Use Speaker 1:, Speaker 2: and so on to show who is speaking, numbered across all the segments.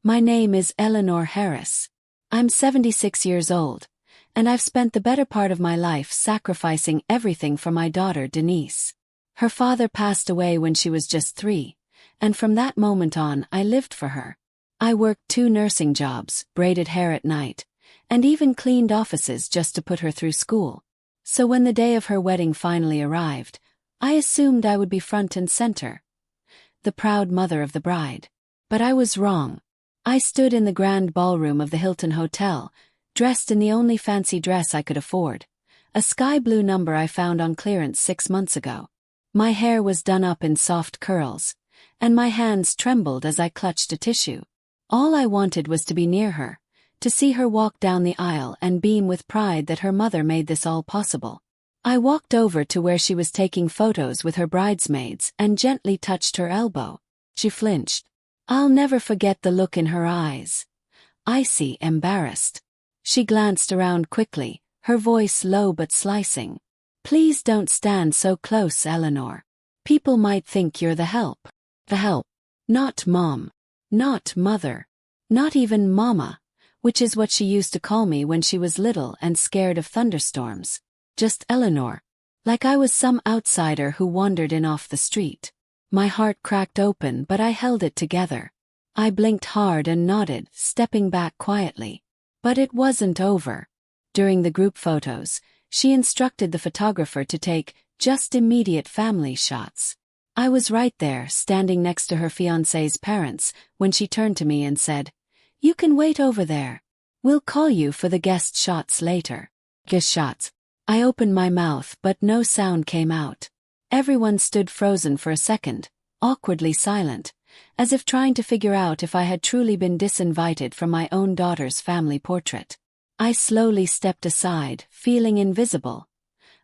Speaker 1: My name is Eleanor Harris. I'm 76 years old, and I've spent the better part of my life sacrificing everything for my daughter Denise. Her father passed away when she was just 3, and from that moment on I lived for her. I worked 2 nursing jobs, braided hair at night, and even cleaned offices just to put her through school. So when the day of her wedding finally arrived, I assumed I would be front and center, the proud mother of the bride. But I was wrong. I stood in the grand ballroom of the Hilton Hotel, dressed in the only fancy dress I could afford, a sky blue number I found on clearance 6 months ago. My hair was done up in soft curls, and my hands trembled as I clutched a tissue. All I wanted was to be near her, to see her walk down the aisle and beam with pride that her mother made this all possible. I walked over to where she was taking photos with her bridesmaids and gently touched her elbow. She flinched. I'll never forget the look in her eyes. Icy, embarrassed. She glanced around quickly, her voice low but slicing. Please don't stand so close, Eleanor. People might think you're the help. The help. Not mom. Not mother. Not even mama, which is what she used to call me when she was little and scared of thunderstorms. Just Eleanor. Like I was some outsider who wandered in off the street. My heart cracked open, but I held it together. I blinked hard and nodded, stepping back quietly. But it wasn't over. During the group photos, she instructed the photographer to take just immediate family shots. I was right there, standing next to her fiancé's parents, when she turned to me and said, "You can wait over there. We'll call you for the guest shots later." Guest shots. I opened my mouth, but no sound came out. Everyone stood frozen for a second, awkwardly silent, as if trying to figure out if I had truly been disinvited from my own daughter's family portrait. I slowly stepped aside, feeling invisible,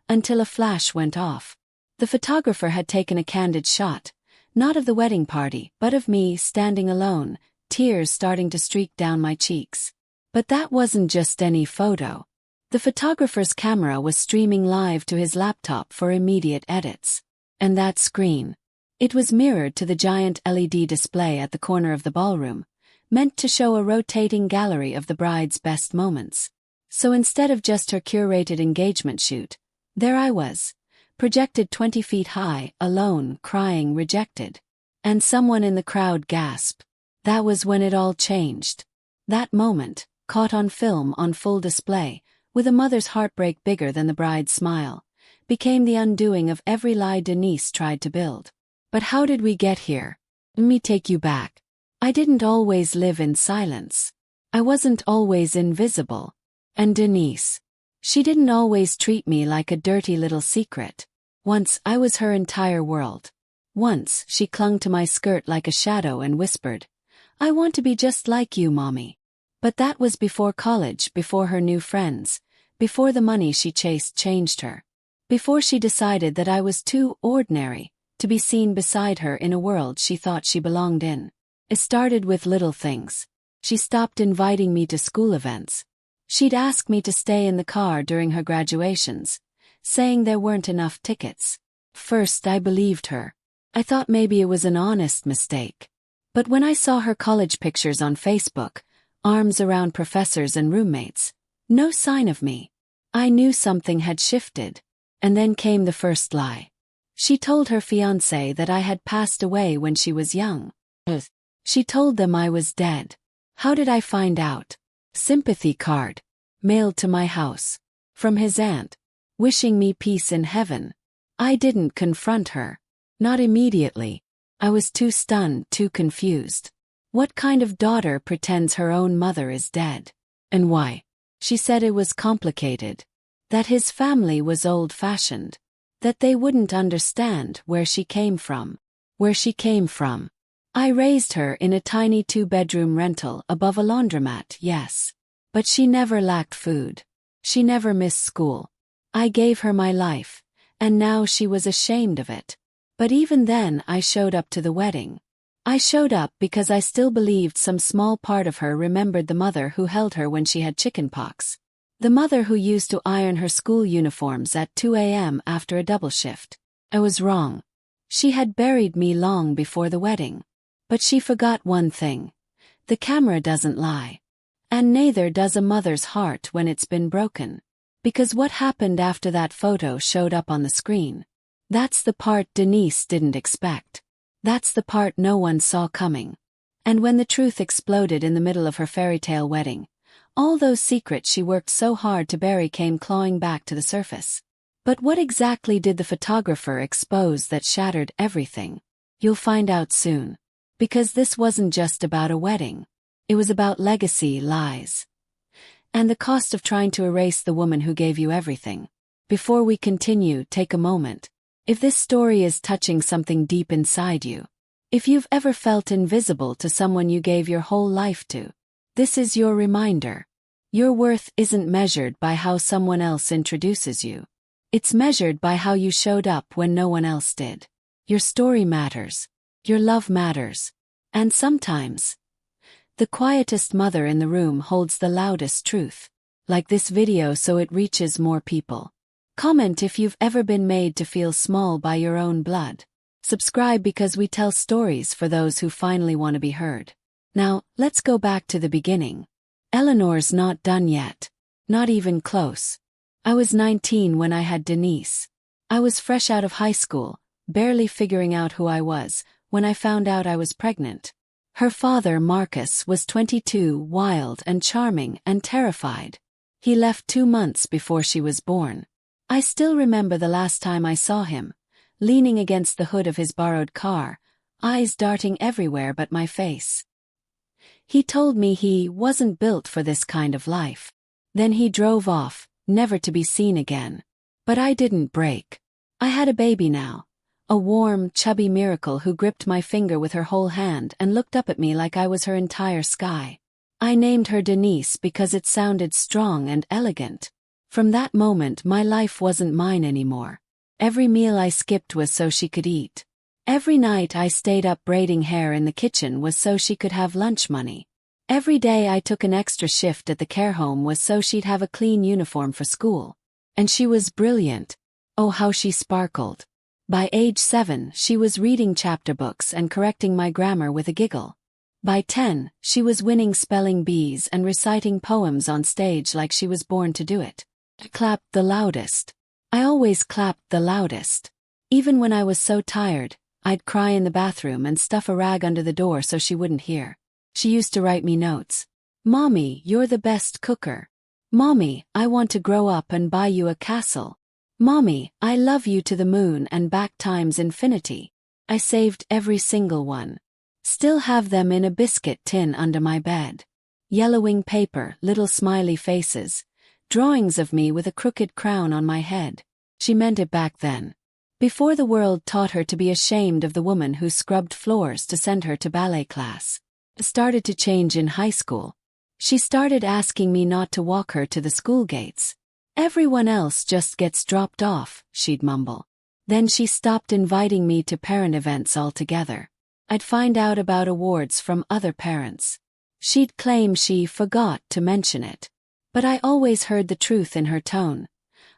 Speaker 1: until a flash went off. The photographer had taken a candid shot, not of the wedding party, but of me standing alone, tears starting to streak down my cheeks. But that wasn't just any photo. The photographer's camera was streaming live to his laptop for immediate edits. And that screen. It was mirrored to the giant LED display at the corner of the ballroom, meant to show a rotating gallery of the bride's best moments. So instead of just her curated engagement shoot, there I was, projected 20 feet high, alone, crying, rejected. And someone in the crowd gasped. That was when it all changed. That moment, caught on film on full display, with a mother's heartbreak bigger than the bride's smile, became the undoing of every lie Denise tried to build. But how did we get here? Let me take you back. I didn't always live in silence. I wasn't always invisible. And Denise. She didn't always treat me like a dirty little secret. Once I was her entire world. Once she clung to my skirt like a shadow and whispered, "I want to be just like you, Mommy." But that was before college, before her new friends, before the money she chased changed her. Before she decided that I was too ordinary to be seen beside her in a world she thought she belonged in. It started with little things. She stopped inviting me to school events. She'd ask me to stay in the car during her graduations, saying there weren't enough tickets. First I believed her. I thought maybe it was an honest mistake. But when I saw her college pictures on Facebook, arms around professors and roommates, no sign of me, I knew something had shifted. And then came the first lie. She told her fiancé that I had passed away when she was young. She told them I was dead. How did I find out? Sympathy card. Mailed to my house. From his aunt. Wishing me peace in heaven. I didn't confront her. Not immediately. I was too stunned, too confused. What kind of daughter pretends her own mother is dead? And why? She said it was complicated. That his family was old-fashioned. That they wouldn't understand where she came from. Where she came from. I raised her in a tiny 2-bedroom rental above a laundromat, yes. But she never lacked food. She never missed school. I gave her my life, and now she was ashamed of it. But even then I showed up to the wedding. I showed up because I still believed some small part of her remembered the mother who held her when she had chickenpox. The mother who used to iron her school uniforms at 2 a.m. after a double shift. I was wrong. She had buried me long before the wedding. But she forgot one thing. The camera doesn't lie. And neither does a mother's heart when it's been broken. Because what happened after that photo showed up on the screen? That's the part Denise didn't expect. That's the part no one saw coming. And when the truth exploded in the middle of her fairy tale wedding, all those secrets she worked so hard to bury came clawing back to the surface. But what exactly did the photographer expose that shattered everything? You'll find out soon. Because this wasn't just about a wedding. It was about legacy, lies, and the cost of trying to erase the woman who gave you everything. Before we continue, take a moment. If this story is touching something deep inside you, if you've ever felt invisible to someone you gave your whole life to, this is your reminder. Your worth isn't measured by how someone else introduces you. It's measured by how you showed up when no one else did. Your story matters. Your love matters. And sometimes, the quietest mother in the room holds the loudest truth. Like this video so it reaches more people. Comment if you've ever been made to feel small by your own blood. Subscribe because we tell stories for those who finally want to be heard. Now, let's go back to the beginning. Eleanor's not done yet. Not even close. I was 19 when I had Denise. I was fresh out of high school, barely figuring out who I was, when I found out I was pregnant. Her father, Marcus, was 22, wild and charming and terrified. He left 2 months before she was born. I still remember the last time I saw him, leaning against the hood of his borrowed car, eyes darting everywhere but my face. He told me he wasn't built for this kind of life. Then he drove off, never to be seen again. But I didn't break. I had a baby now. A warm, chubby miracle who gripped my finger with her whole hand and looked up at me like I was her entire sky. I named her Denise because it sounded strong and elegant. From that moment my life wasn't mine anymore. Every meal I skipped was so she could eat. Every night I stayed up braiding hair in the kitchen was so she could have lunch money. Every day I took an extra shift at the care home was so she'd have a clean uniform for school. And she was brilliant. Oh, how she sparkled. By age 7, she was reading chapter books and correcting my grammar with a giggle. By 10, she was winning spelling bees and reciting poems on stage like she was born to do it. I clapped the loudest. I always clapped the loudest. Even when I was so tired, I'd cry in the bathroom and stuff a rag under the door so she wouldn't hear. She used to write me notes. "Mommy, you're the best cooker. Mommy, I want to grow up and buy you a castle. Mommy, I love you to the moon and back times infinity." I saved every single one. Still have them in a biscuit tin under my bed. Yellowing paper, little smiley faces, drawings of me with a crooked crown on my head. She meant it back then. Before the world taught her to be ashamed of the woman who scrubbed floors to send her to ballet class. It started to change in high school. She started asking me not to walk her to the school gates. "Everyone else just gets dropped off," she'd mumble. Then she stopped inviting me to parent events altogether. I'd find out about awards from other parents. She'd claim she forgot to mention it. But I always heard the truth in her tone.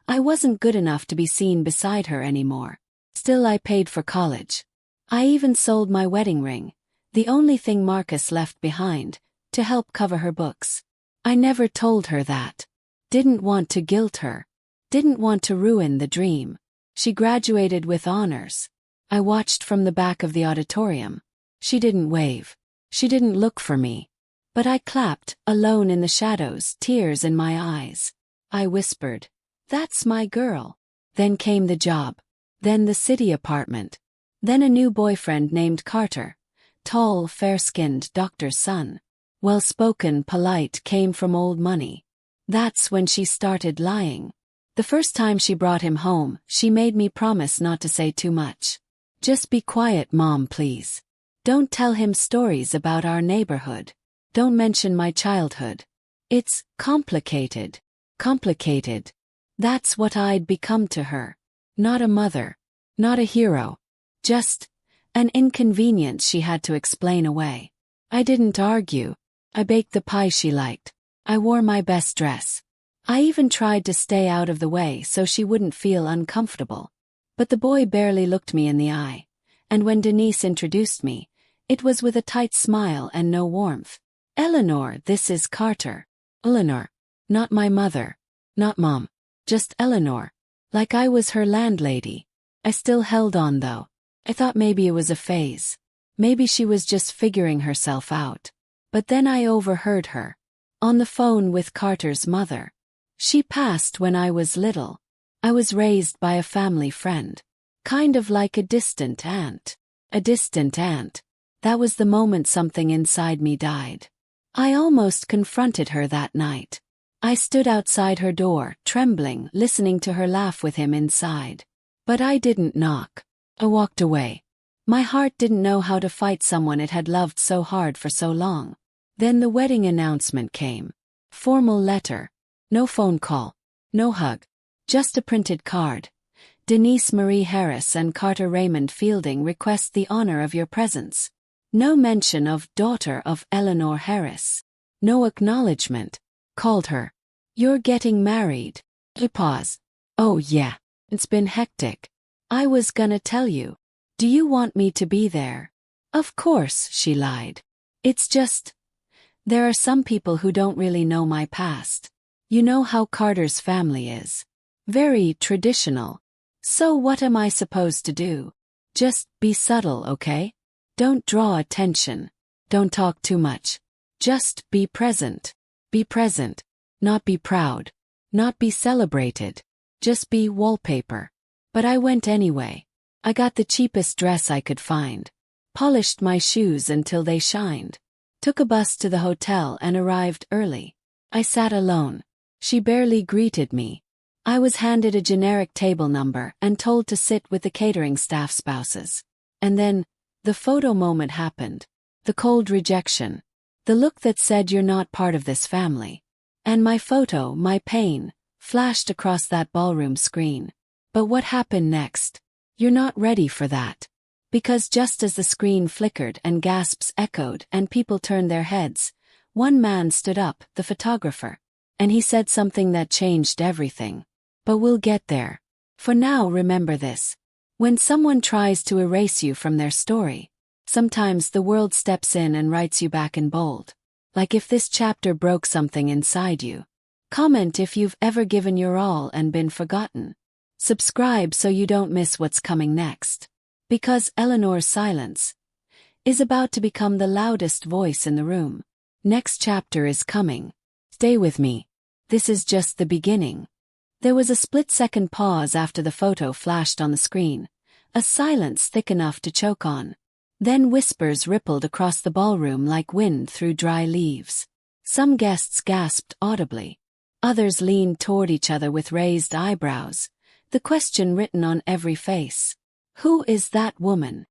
Speaker 1: I wasn't good enough to be seen beside her anymore. Still, I paid for college. I even sold my wedding ring, the only thing Marcus left behind, to help cover her books. I never told her that. Didn't want to guilt her. Didn't want to ruin the dream. She graduated with honors. I watched from the back of the auditorium. She didn't wave. She didn't look for me. But I clapped, alone in the shadows, tears in my eyes. I whispered, "That's my girl." Then came the job. Then the city apartment. Then a new boyfriend named Carter. Tall, fair-skinned doctor's son. Well-spoken, polite, came from old money. That's when she started lying. The first time she brought him home, she made me promise not to say too much. "Just be quiet, Mom, please. Don't tell him stories about our neighborhood. Don't mention my childhood. It's complicated." Complicated. That's what I'd become to her. Not a mother. Not a hero. Just an inconvenience she had to explain away. I didn't argue. I baked the pie she liked. I wore my best dress. I even tried to stay out of the way so she wouldn't feel uncomfortable. But the boy barely looked me in the eye. And when Denise introduced me, it was with a tight smile and no warmth. Eleanor, this is Carter. Eleanor. Not my mother. Not Mom. Just Eleanor. Like I was her landlady. I still held on though. I thought maybe it was a phase. Maybe she was just figuring herself out. But then I overheard her. On the phone with Carter's mother. She passed when I was little. I was raised by a family friend. Kind of like a distant aunt. A distant aunt. That was the moment something inside me died. I almost confronted her that night. I stood outside her door, trembling, listening to her laugh with him inside. But I didn't knock. I walked away. My heart didn't know how to fight someone it had loved so hard for so long. Then the wedding announcement came. Formal letter. No phone call. No hug. Just a printed card. Denise Marie Harris and Carter Raymond Fielding request the honor of your presence. No mention of daughter of Eleanor Harris. No acknowledgement. Called her. You're getting married. A pause. Oh yeah. It's been hectic. I was gonna tell you. Do you want me to be there? Of course, she lied. It's just, there are some people who don't really know my past. You know how Carter's family is. Very traditional. So what am I supposed to do? Just be subtle, okay? Don't draw attention. Don't talk too much. Just be present. Be present. Not be proud. Not be celebrated. Just be wallpaper. But I went anyway. I got the cheapest dress I could find. Polished my shoes until they shined. Took a bus to the hotel and arrived early. I sat alone. She barely greeted me. I was handed a generic table number and told to sit with the catering staff spouses. And then, the photo moment happened. The cold rejection. The look that said you're not part of this family. And my photo, my pain, flashed across that ballroom screen. But what happened next? You're not ready for that. Because just as the screen flickered and gasps echoed and people turned their heads, one man stood up, the photographer. And he said something that changed everything. But we'll get there. For now, remember this. When someone tries to erase you from their story, sometimes the world steps in and writes you back in bold. Like if this chapter broke something inside you. Comment if you've ever given your all and been forgotten. Subscribe so you don't miss what's coming next. Because Eleanor's silence is about to become the loudest voice in the room. Next chapter is coming. Stay with me. This is just the beginning. There was a split-second pause after the photo flashed on the screen, a silence thick enough to choke on. Then whispers rippled across the ballroom like wind through dry leaves. Some guests gasped audibly. Others leaned toward each other with raised eyebrows, the question written on every face. Who is that woman?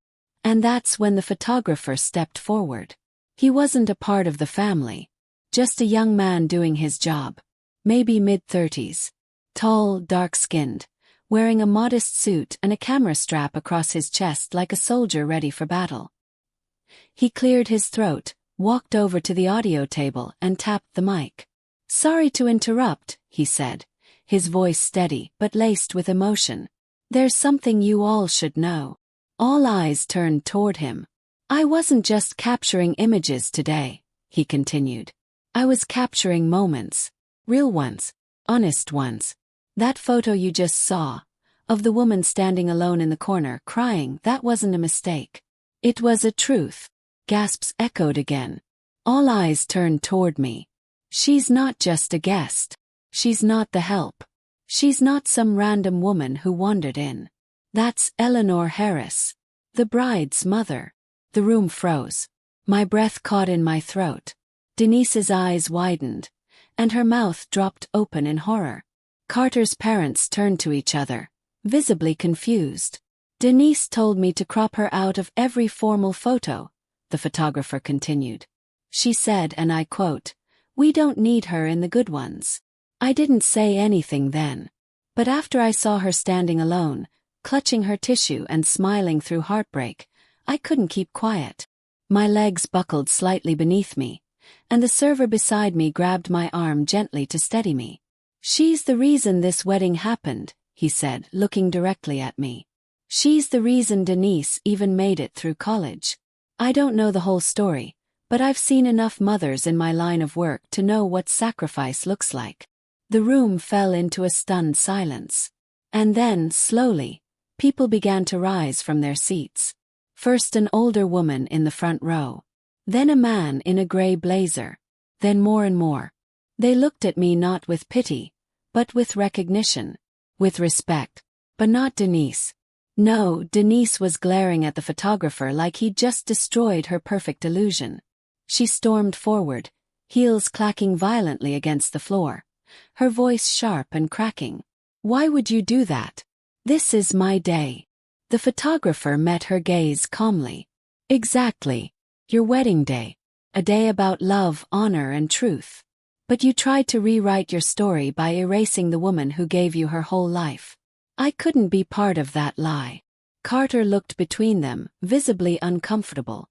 Speaker 1: And that's when the photographer stepped forward. He wasn't a part of the family. Just a young man doing his job. Maybe mid-30s. Tall, dark-skinned, wearing a modest suit and a camera strap across his chest like a soldier ready for battle. He cleared his throat, walked over to the audio table and tapped the mic. "Sorry to interrupt," he said, his voice steady but laced with emotion. "There's something you all should know." All eyes turned toward him. "I wasn't just capturing images today," he continued. "I was capturing moments. Real ones. Honest ones. That photo you just saw, of the woman standing alone in the corner crying, that wasn't a mistake. It was a truth." Gasps echoed again. All eyes turned toward me. "She's not just a guest. She's not the help. She's not some random woman who wandered in. That's Eleanor Harris, the bride's mother." The room froze. My breath caught in my throat. Denise's eyes widened, and her mouth dropped open in horror. Carter's parents turned to each other, visibly confused. "Denise told me to crop her out of every formal photo," the photographer continued. "She said, and I quote, 'We don't need her in the good ones.' I didn't say anything then. But after I saw her standing alone, clutching her tissue and smiling through heartbreak, I couldn't keep quiet. My legs buckled slightly beneath me, and the server beside me grabbed my arm gently to steady me. "She's the reason this wedding happened," he said, looking directly at me. "She's the reason Denise even made it through college. I don't know the whole story, But I've seen enough mothers in my line of work to know what sacrifice looks like. The room fell into a stunned silence. And then, slowly, people began to rise from their seats. First an older woman in the front row. Then a man in a gray blazer. Then more and more. They looked at me not with pity, but with recognition. With respect. But not Denise. No, Denise was glaring at the photographer like he'd just destroyed her perfect illusion. She stormed forward, heels clacking violently against the floor, her voice sharp and cracking. Why would you do that? This is my day. The photographer met her gaze calmly. Exactly. Your wedding day. A day about love, honor, and truth. But you tried to rewrite your story by erasing the woman who gave you her whole life. I couldn't be part of that lie. Carter looked between them, visibly uncomfortable.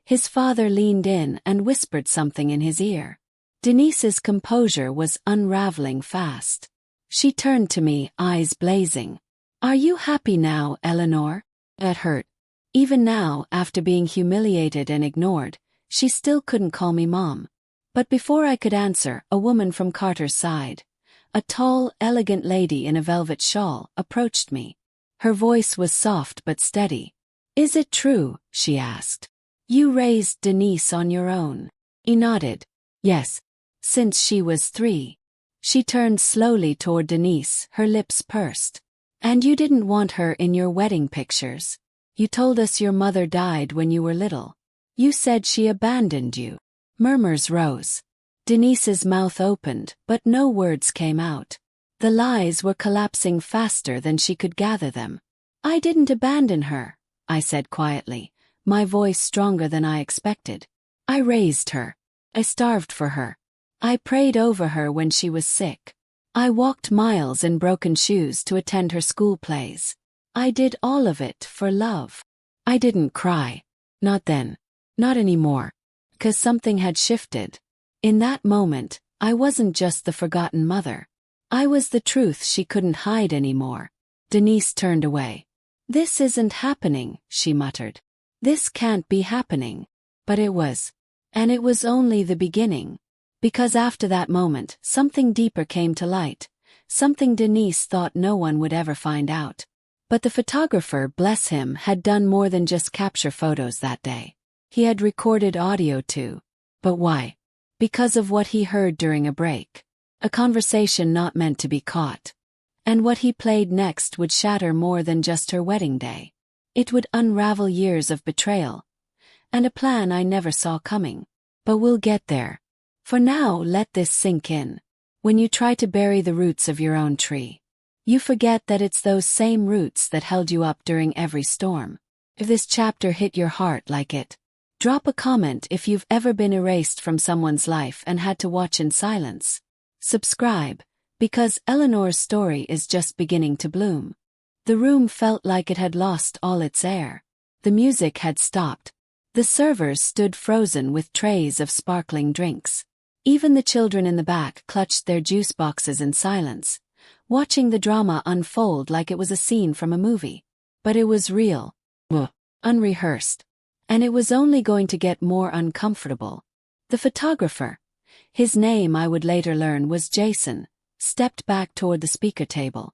Speaker 1: His father leaned in and whispered something in his ear. Denise's composure was unraveling fast. She turned to me, eyes blazing. Are you happy now, Eleanor? It hurt. Even now, after being humiliated and ignored, she still couldn't call me Mom. But before I could answer, a woman from Carter's side, a tall, elegant lady in a velvet shawl, approached me. Her voice was soft but steady. Is it true? She asked. You raised Denise on your own. He nodded. Yes. Since she was 3. She turned slowly toward Denise, her lips pursed. And you didn't want her in your wedding pictures. You told us your mother died when you were little. You said she abandoned you. Murmurs rose. Denise's mouth opened, but no words came out. The lies were collapsing faster than she could gather them. I didn't abandon her, I said quietly, my voice stronger than I expected. I raised her. I starved for her. I prayed over her when she was sick. I walked miles in broken shoes to attend her school plays. I did all of it for love. I didn't cry. Not then. Not anymore. 'Cause something had shifted. In that moment, I wasn't just the forgotten mother. I was the truth she couldn't hide anymore. Denise turned away. This isn't happening, she muttered. This can't be happening. But it was. And it was only the beginning. Because after that moment, something deeper came to light. Something Denise thought no one would ever find out. But the photographer, bless him, had done more than just capture photos that day. He had recorded audio too. But why? Because of what he heard during a break. A conversation not meant to be caught. And what he played next would shatter more than just her wedding day. It would unravel years of betrayal. And a plan I never saw coming. But we'll get there. For now, let this sink in. When you try to bury the roots of your own tree, you forget that it's those same roots that held you up during every storm. If this chapter hit your heart like it, drop a comment if you've ever been erased from someone's life and had to watch in silence. Subscribe, because Eleanor's story is just beginning to bloom. The room felt like it had lost all its air. The music had stopped. The servers stood frozen with trays of sparkling drinks. Even the children in the back clutched their juice boxes in silence, watching the drama unfold like it was a scene from a movie. But it was real. Unrehearsed. And it was only going to get more uncomfortable. The photographer, his name I would later learn was Jason, stepped back toward the speaker table.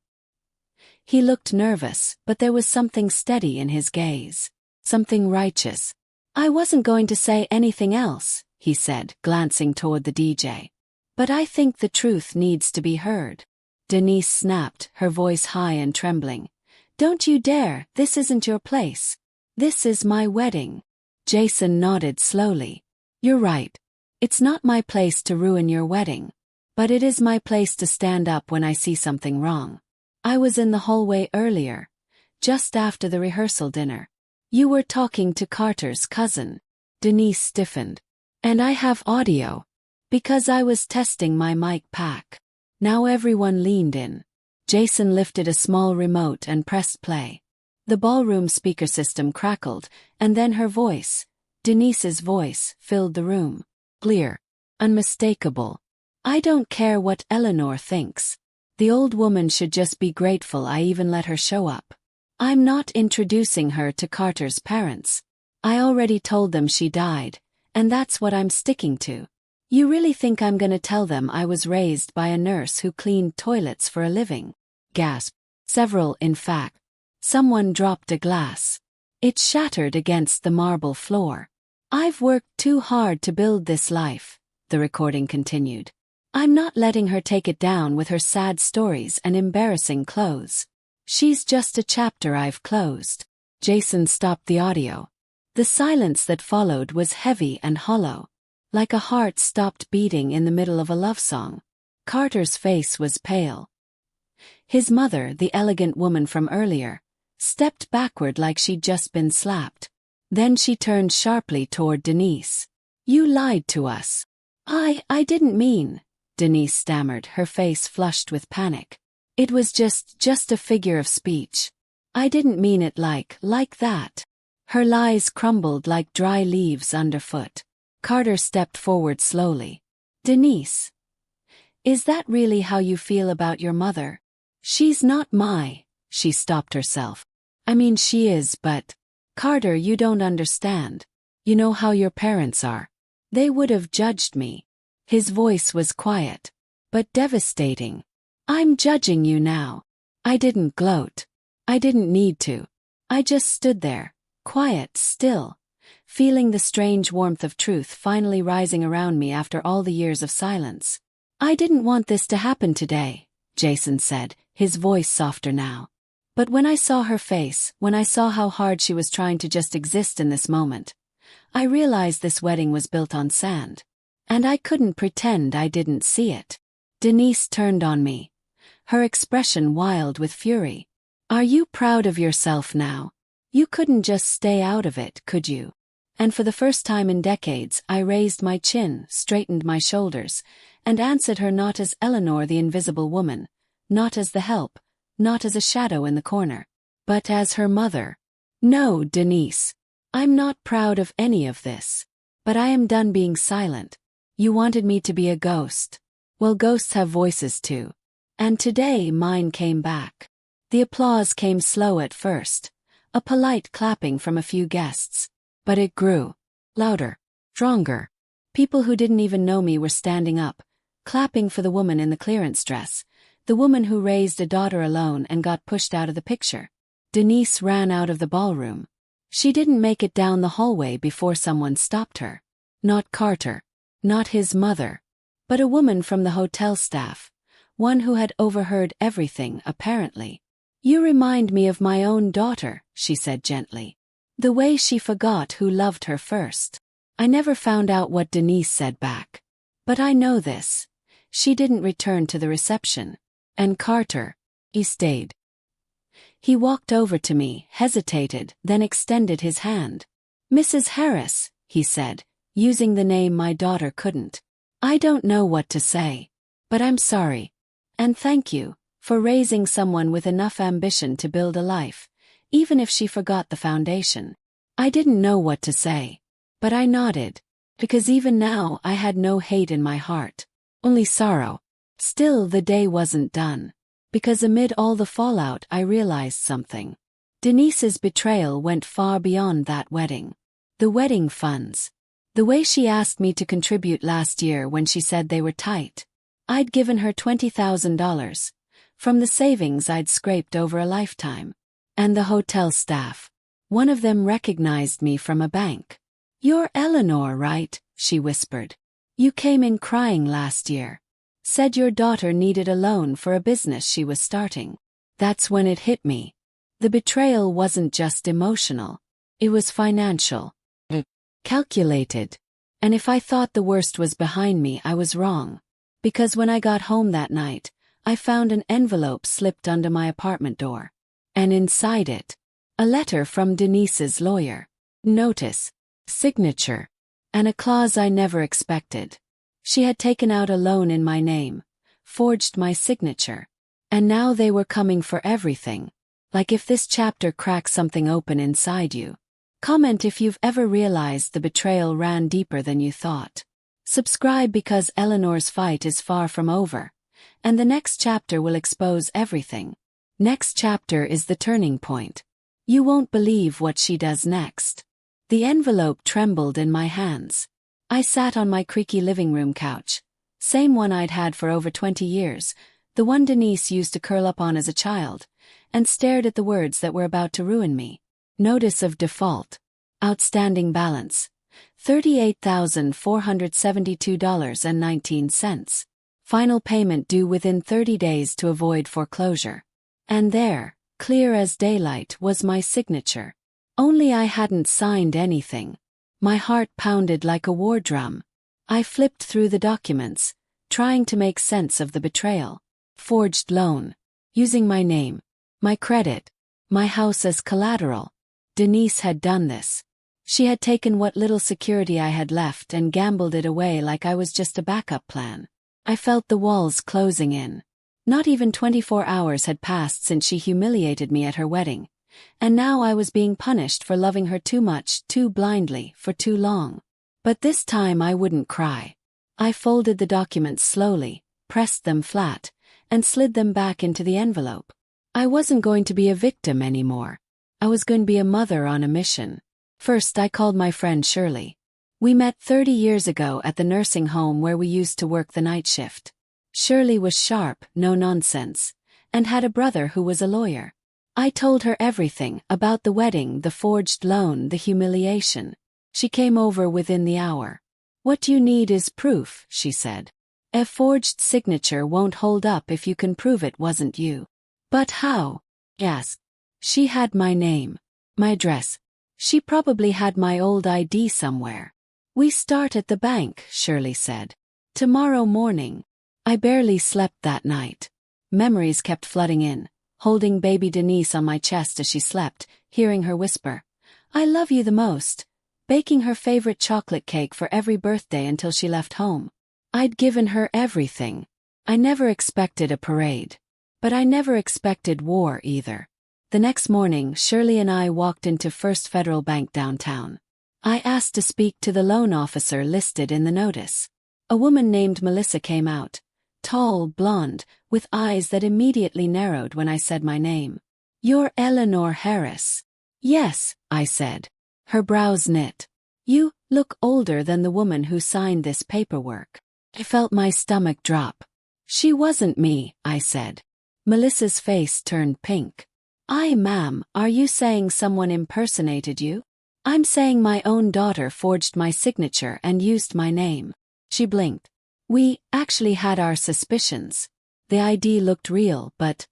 Speaker 1: He looked nervous, but there was something steady in his gaze. Something righteous. I wasn't going to say anything else, he said, glancing toward the DJ. But I think the truth needs to be heard. Denise snapped, her voice high and trembling. Don't you dare, this isn't your place. This is my wedding. Jason nodded slowly. You're right. It's not my place to ruin your wedding. But it is my place to stand up when I see something wrong. I was in the hallway earlier, just after the rehearsal dinner. You were talking to Carter's cousin. Denise stiffened. And I have audio. Because I was testing my mic pack. Now everyone leaned in. Jason lifted a small remote and pressed play. The ballroom speaker system crackled, and then her voice, Denise's voice, filled the room. Clear. Unmistakable. I don't care what Eleanor thinks. The old woman should just be grateful I even let her show up. I'm not introducing her to Carter's parents. I already told them she died, And that's what I'm sticking to. You really think I'm gonna tell them I was raised by a nurse who cleaned toilets for a living? Gasp. Several, in fact. Someone dropped a glass. It shattered against the marble floor. I've worked too hard to build this life, the recording continued. I'm not letting her take it down with her sad stories and embarrassing clothes. She's just a chapter I've closed. Jason stopped the audio. The silence that followed was heavy and hollow, like a heart stopped beating in the middle of a love song. Carter's face was pale. His mother, the elegant woman from earlier, stepped backward like she'd just been slapped. Then she turned sharply toward Denise. You lied to us. I didn't mean, Denise stammered, her face flushed with panic. It was just a figure of speech. I didn't mean it like that. Her lies crumbled like dry leaves underfoot. Carter stepped forward slowly. Denise, is that really how you feel about your mother? She's not she stopped herself. I mean, she is, but... Carter, you don't understand. You know how your parents are. They would have judged me. His voice was quiet, but devastating. I'm judging you now. I didn't gloat. I didn't need to. I just stood there, quiet, still, feeling the strange warmth of truth finally rising around me after all the years of silence. I didn't want this to happen today, Jason said, his voice softer now. But when I saw her face, when I saw how hard she was trying to just exist in this moment, I realized this wedding was built on sand. And I couldn't pretend I didn't see it. Denise turned on me, her expression wild with fury. Are you proud of yourself now? You couldn't just stay out of it, could you? And for the first time in decades, I raised my chin, straightened my shoulders, and answered her not as Eleanor the invisible woman, not as the help, not as a shadow in the corner, but as her mother. No, Denise. I'm not proud of any of this. But I am done being silent. You wanted me to be a ghost. Well, ghosts have voices too. And today mine came back. The applause came slow at first, a polite clapping from a few guests. But it grew. Louder. Stronger. People who didn't even know me were standing up, clapping for the woman in the clearance dress, the woman who raised a daughter alone and got pushed out of the picture. Denise ran out of the ballroom. She didn't make it down the hallway before someone stopped her. Not Carter. Not his mother. But a woman from the hotel staff. One who had overheard everything, apparently. You remind me of my own daughter, she said gently. The way she forgot who loved her first. I never found out what Denise said back. But I know this. She didn't return to the reception. And Carter, he stayed. He walked over to me, hesitated, then extended his hand. Mrs. Harris, he said, using the name my daughter couldn't. I don't know what to say. But I'm sorry. And thank you, for raising someone with enough ambition to build a life, even if she forgot the foundation. I didn't know what to say. But I nodded. Because even now I had no hate in my heart. Only sorrow. Still, the day wasn't done. Because amid all the fallout I realized something. Denise's betrayal went far beyond that wedding. The wedding funds. The way she asked me to contribute last year when she said they were tight. I'd given her $20,000. From the savings I'd scraped over a lifetime. And the hotel staff. One of them recognized me from a bank. You're Eleanor, right? She whispered. You came in crying last year. Said your daughter needed a loan for a business she was starting. That's when it hit me. The betrayal wasn't just emotional. It was financial. Calculated. And if I thought the worst was behind me, I was wrong. Because when I got home that night, I found an envelope slipped under my apartment door. And inside it, a letter from Denise's lawyer. Notice, signature, and a clause I never expected. She had taken out a loan in my name, forged my signature, and now they were coming for everything. Like if this chapter cracks something open inside you. Comment if you've ever realized the betrayal ran deeper than you thought. Subscribe because Eleanor's fight is far from over, and the next chapter will expose everything. Next chapter is the turning point. You won't believe what she does next. The envelope trembled in my hands. I sat on my creaky living room couch. Same one I'd had for over 20 years, the one Denise used to curl up on as a child, and stared at the words that were about to ruin me. Notice of default. Outstanding balance. $38,472.19. Final payment due within 30 days to avoid foreclosure. And there, clear as daylight, was my signature. Only I hadn't signed anything. My heart pounded like a war drum. I flipped through the documents, trying to make sense of the betrayal. Forged loan. Using my name, my credit, my house as collateral. Denise had done this. She had taken what little security I had left and gambled it away like I was just a backup plan. I felt the walls closing in. Not even 24 hours had passed since she humiliated me at her wedding, and now I was being punished for loving her too much, too blindly, for too long. But this time I wouldn't cry. I folded the documents slowly, pressed them flat, and slid them back into the envelope. I wasn't going to be a victim anymore. I was going to be a mother on a mission. First, I called my friend Shirley. We met 30 years ago at the nursing home where we used to work the night shift. Shirley was sharp, no nonsense, and had a brother who was a lawyer. I told her everything about the wedding, the forged loan, the humiliation. She came over within the hour. "What you need is proof," she said. "A forged signature won't hold up if you can prove it wasn't you." "But how?" I asked. She had my name, my address. She probably had my old ID somewhere. "We start at the bank," Shirley said. "Tomorrow morning." I barely slept that night. Memories kept flooding in, holding baby Denise on my chest as she slept, hearing her whisper, "I love you the most," baking her favorite chocolate cake for every birthday until she left home. I'd given her everything. I never expected a parade. But I never expected war either. The next morning, Shirley and I walked into First Federal Bank downtown. I asked to speak to the loan officer listed in the notice. A woman named Melissa came out. Tall, blonde, with eyes that immediately narrowed when I said my name. "You're Eleanor Harris." "Yes," I said. Her brows knit. "You look older than the woman who signed this paperwork." I felt my stomach drop. "She wasn't me," I said. Melissa's face turned pink. Ma'am, are you saying someone impersonated you?" "I'm saying my own daughter forged my signature and used my name." She blinked. "We actually had our suspicions. The ID looked real, but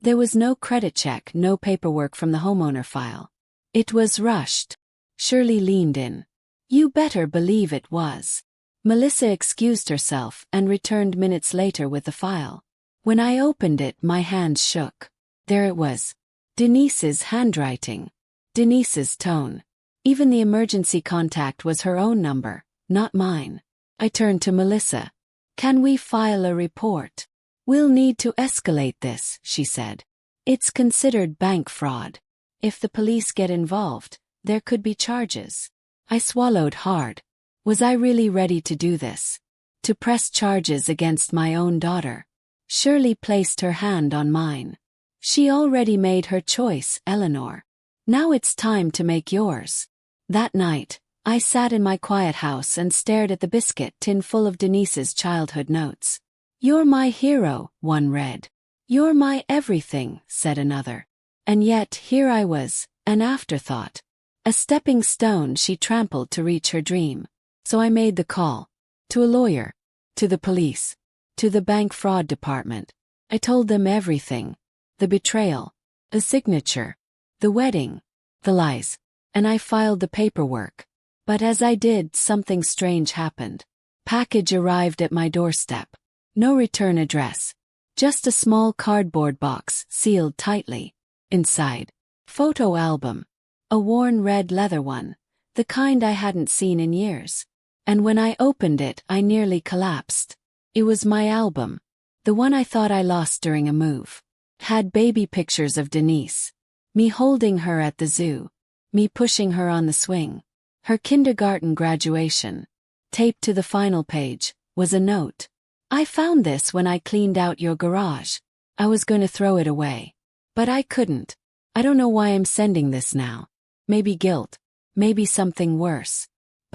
Speaker 1: there was no credit check, no paperwork from the homeowner file. It was rushed." Shirley leaned in. "You better believe it was." Melissa excused herself and returned minutes later with the file. When I opened it, my hands shook. There it was. Denise's handwriting. Denise's tone. Even the emergency contact was her own number, not mine. I turned to Melissa. "Can we file a report?" "We'll need to escalate this," she said. "It's considered bank fraud. If the police get involved, there could be charges." I swallowed hard. Was I really ready to do this? To press charges against my own daughter? Shirley placed her hand on mine. "She already made her choice, Eleanor. Now it's time to make yours." That night, I sat in my quiet house and stared at the biscuit tin full of Denise's childhood notes. "You're my hero," one read. "You're my everything," said another. And yet here I was, an afterthought. A stepping stone she trampled to reach her dream. So I made the call. To a lawyer. To the police. To the bank fraud department. I told them everything. The betrayal. The signature. The wedding. The lies. And I filed the paperwork. But as I did, something strange happened. Package arrived at my doorstep. No return address. Just a small cardboard box, sealed tightly. Inside. Photo album. A worn red leather one. The kind I hadn't seen in years. And when I opened it, I nearly collapsed. It was my album. The one I thought I lost during a move. Had baby pictures of Denise. Me holding her at the zoo. Me pushing her on the swing. Her kindergarten graduation. Taped to the final page was a note. "I found this when I cleaned out your garage." I was going to throw it away. But I couldn't. I don't know why I'm sending this now. Maybe guilt. Maybe something worse.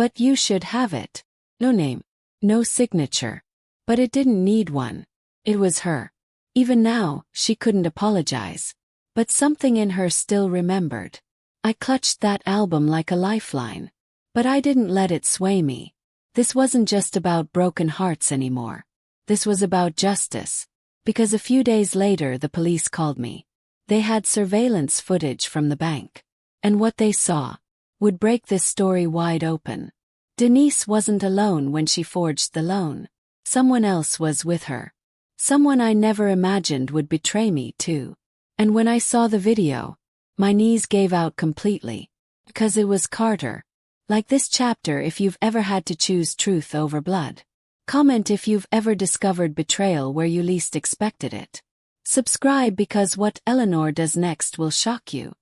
Speaker 1: But you should have it. No name. No signature. But it didn't need one. It was her. Even now, she couldn't apologize. But something in her still remembered. I clutched that album like a lifeline. But I didn't let it sway me. This wasn't just about broken hearts anymore. This was about justice. Because a few days later the police called me. They had surveillance footage from the bank. And what they saw would break this story wide open. Denise wasn't alone when she forged the loan. Someone else was with her. Someone I never imagined would betray me too. And when I saw the video, my knees gave out completely. Because it was Carter. Like this chapter if you've ever had to choose truth over blood. Comment if you've ever discovered betrayal where you least expected it. Subscribe because what Eleanor does next will shock you.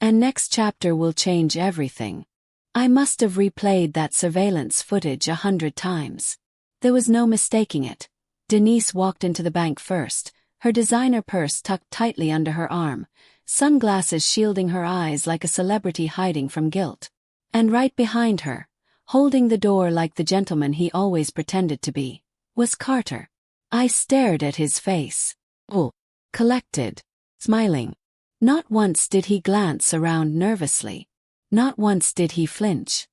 Speaker 1: And next chapter will change everything. I must have replayed that surveillance footage 100 times. There was no mistaking it. Denise walked into the bank first, her designer purse tucked tightly under her arm, sunglasses shielding her eyes like a celebrity hiding from guilt. And right behind her, holding the door like the gentleman he always pretended to be, was Carter. I stared at his face. Oh, collected, smiling. Not once did he glance around nervously. Not once did he flinch.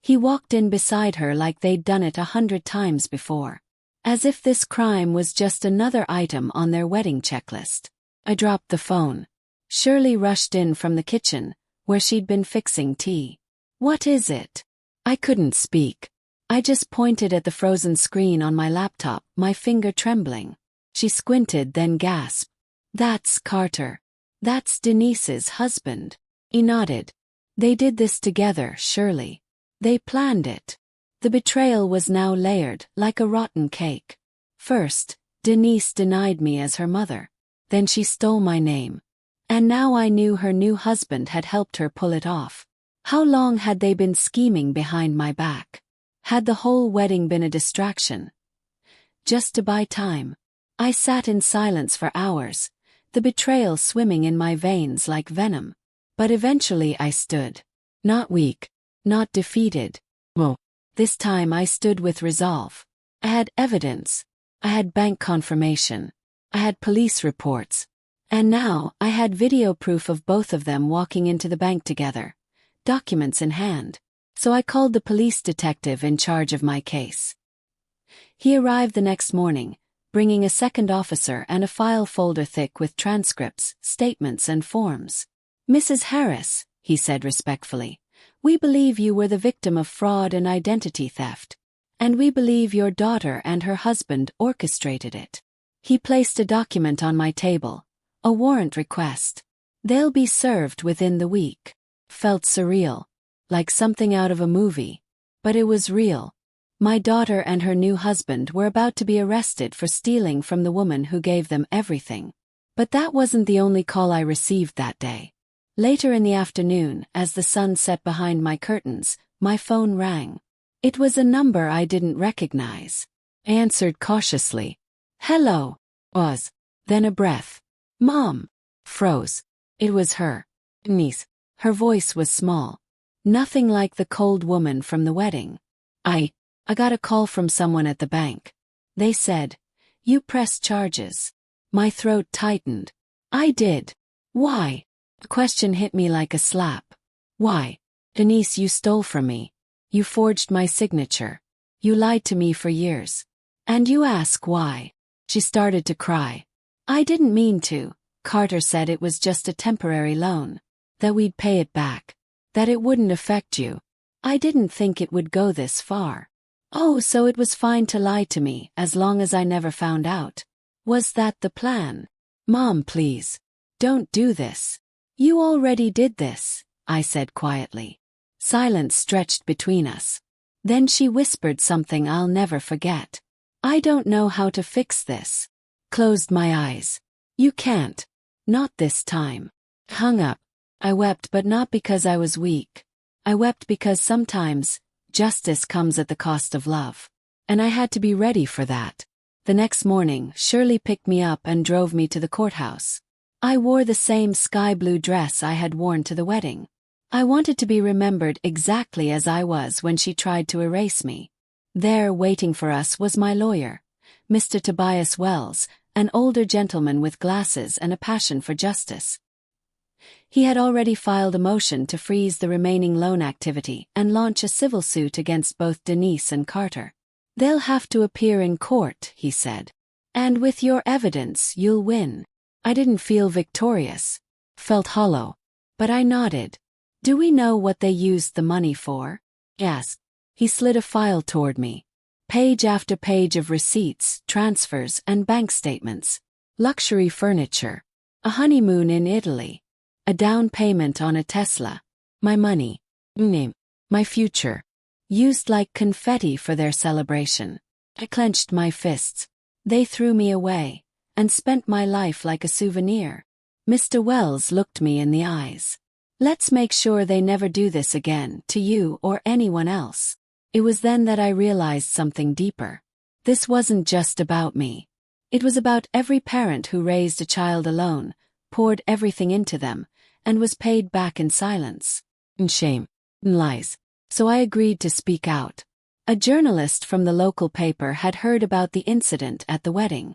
Speaker 1: He walked in beside her like they'd done it 100 times before. As if this crime was just another item on their wedding checklist. I dropped the phone. Shirley rushed in from the kitchen, where she'd been fixing tea. What is it? I couldn't speak. I just pointed at the frozen screen on my laptop, my finger trembling. She squinted then gasped. That's Carter. That's Denise's husband. He nodded. They did this together, Shirley. They planned it. The betrayal was now layered, like a rotten cake. First, Denise denied me as her mother. Then she stole my name. And now I knew her new husband had helped her pull it off. How long had they been scheming behind my back? Had the whole wedding been a distraction? Just to buy time. I sat in silence for hours, the betrayal swimming in my veins like venom. But eventually I stood. Not weak. Not defeated. Oh. This time I stood with resolve. I had evidence. I had bank confirmation. I had police reports. And now I had video proof of both of them walking into the bank together. Documents in hand. So I called the police detective in charge of my case. He arrived the next morning, bringing a second officer and a file folder thick with transcripts, statements and forms. Mrs. Harris, he said respectfully, we believe you were the victim of fraud and identity theft. And we believe your daughter and her husband orchestrated it. He placed a document on my table, a warrant request. They'll be served within the week. Felt surreal, like something out of a movie. But it was real. My daughter and her new husband were about to be arrested for stealing from the woman who gave them everything. But that wasn't the only call I received that day. Later in the afternoon, as the sun set behind my curtains, my phone rang. It was a number I didn't recognize. I answered cautiously. Hello. Was. Then a breath. Mom. Froze. It was her. Denise. Her voice was small. Nothing like the cold woman from the wedding. I got a call from someone at the bank. They said, you pressed charges. My throat tightened. I did. Why? The question hit me like a slap. Why? Denise, you stole from me. You forged my signature. You lied to me for years. And you ask why? She started to cry. I didn't mean to. Carter said it was just a temporary loan. That we'd pay it back. That it wouldn't affect you. I didn't think it would go this far. Oh, so it was fine to lie to me as long as I never found out. Was that the plan? Mom, please. Don't do this. You already did this, I said quietly. Silence stretched between us. Then she whispered something I'll never forget. I don't know how to fix this. Closed my eyes. You can't. Not this time. Hung up. I wept, but not because I was weak. I wept because sometimes, justice comes at the cost of love. And I had to be ready for that. The next morning, Shirley picked me up and drove me to the courthouse. I wore the same sky blue dress I had worn to the wedding. I wanted to be remembered exactly as I was when she tried to erase me. There, waiting for us, was my lawyer, Mr. Tobias Wells, an older gentleman with glasses and a passion for justice. He had already filed a motion to freeze the remaining loan activity and launch a civil suit against both Denise and Carter. "They'll have to appear in court," he said. "And with your evidence, you'll win." I didn't feel victorious. Felt hollow. But I nodded. "Do we know what they used the money for?" He asked. He slid a file toward me. Page after page of receipts, transfers, and bank statements. Luxury furniture. A honeymoon in Italy. A down payment on a Tesla. My money. My future. Used like confetti for their celebration. I clenched my fists. They threw me away, and spent my life like a souvenir. Mr. Wells looked me in the eyes. "Let's make sure they never do this again, to you or anyone else." It was then that I realized something deeper. This wasn't just about me. It was about every parent who raised a child alone, poured everything into them, and was paid back in silence, in shame, in lies. So I agreed to speak out. A journalist from the local paper had heard about the incident at the wedding.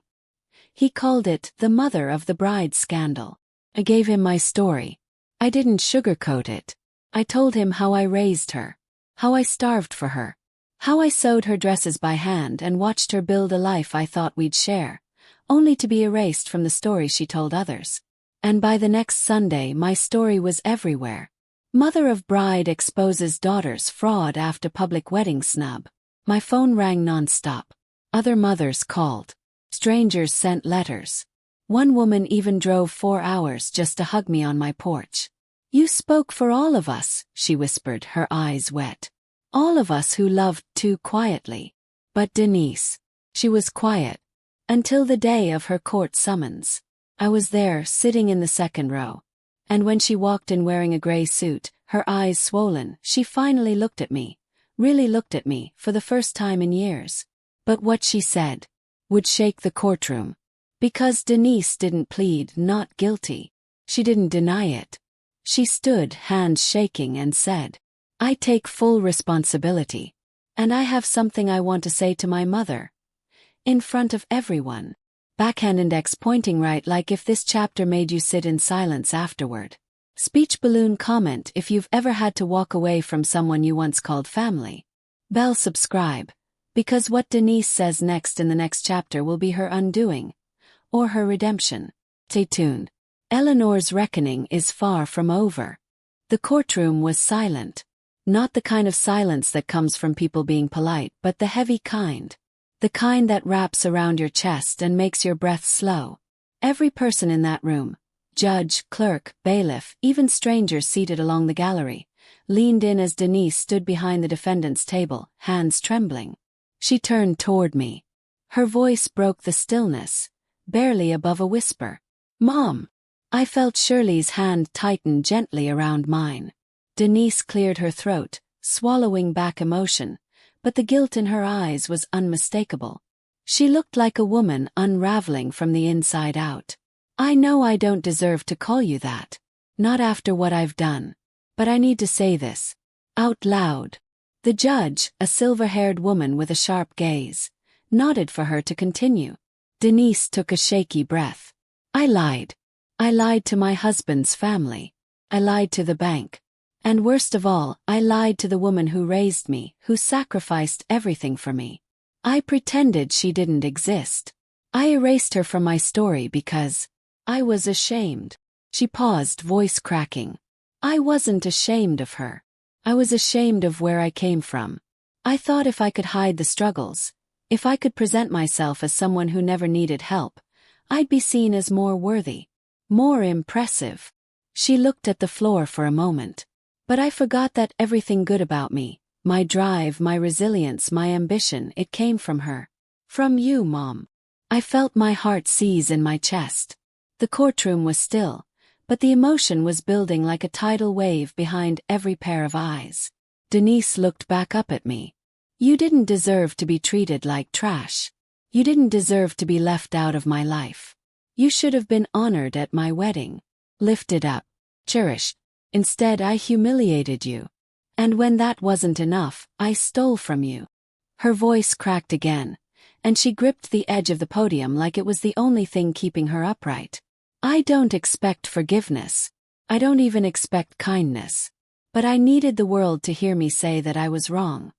Speaker 1: He called it the mother of the bride scandal. I gave him my story. I didn't sugarcoat it. I told him how I raised her, how I starved for her, how I sewed her dresses by hand and watched her build a life I thought we'd share, only to be erased from the story she told others. And by the next Sunday, my story was everywhere. Mother of bride exposes daughter's fraud after public wedding snub. My phone rang nonstop. Other mothers called. Strangers sent letters. One woman even drove 4 hours just to hug me on my porch. "You spoke for all of us," she whispered, her eyes wet. "All of us who loved too quietly." But Denise, she was quiet. Until the day of her court summons. I was there, sitting in the second row. And when she walked in wearing a gray suit, her eyes swollen, she finally looked at me. Really looked at me, for the first time in years. But what she said would shake the courtroom. Because Denise didn't plead not guilty. She didn't deny it. She stood, hands shaking, and said, "I take full responsibility. And I have something I want to say to my mother. In front of everyone." Backhand index pointing right, like if this chapter made you sit in silence afterward. Speech balloon comment if you've ever had to walk away from someone you once called family. Bell subscribe. Because what Denise says next in the next chapter will be her undoing. Or her redemption. Stay tuned. Eleanor's reckoning is far from over. The courtroom was silent. Not the kind of silence that comes from people being polite, but the heavy kind. The kind that wraps around your chest and makes your breath slow. Every person in that room, judge, clerk, bailiff, even strangers seated along the gallery, leaned in as Denise stood behind the defendant's table, hands trembling. She turned toward me. Her voice broke the stillness, barely above a whisper. "Mom." I felt Shirley's hand tighten gently around mine. Denise cleared her throat, swallowing back emotion. But the guilt in her eyes was unmistakable. She looked like a woman unraveling from the inside out. "I know I don't deserve to call you that. Not after what I've done. But I need to say this. Out loud." The judge, a silver-haired woman with a sharp gaze, nodded for her to continue. Denise took a shaky breath. "I lied. I lied to my husband's family. I lied to the bank. And worst of all, I lied to the woman who raised me, who sacrificed everything for me. I pretended she didn't exist. I erased her from my story because I was ashamed." She paused, voice cracking. "I wasn't ashamed of her. I was ashamed of where I came from. I thought if I could hide the struggles, if I could present myself as someone who never needed help, I'd be seen as more worthy, more impressive." She looked at the floor for a moment. But I forgot that everything good about me, my drive, my resilience, my ambition, it came from her. From you, Mom. I felt my heart seize in my chest. The courtroom was still, but the emotion was building like a tidal wave behind every pair of eyes. Denise looked back up at me. "You didn't deserve to be treated like trash. You didn't deserve to be left out of my life. You should have been honored at my wedding. Lifted up. Cherished. Instead, I humiliated you. And when that wasn't enough, I stole from you." Her voice cracked again, and she gripped the edge of the podium like it was the only thing keeping her upright. "I don't expect forgiveness. I don't even expect kindness. But I needed the world to hear me say that I was wrong.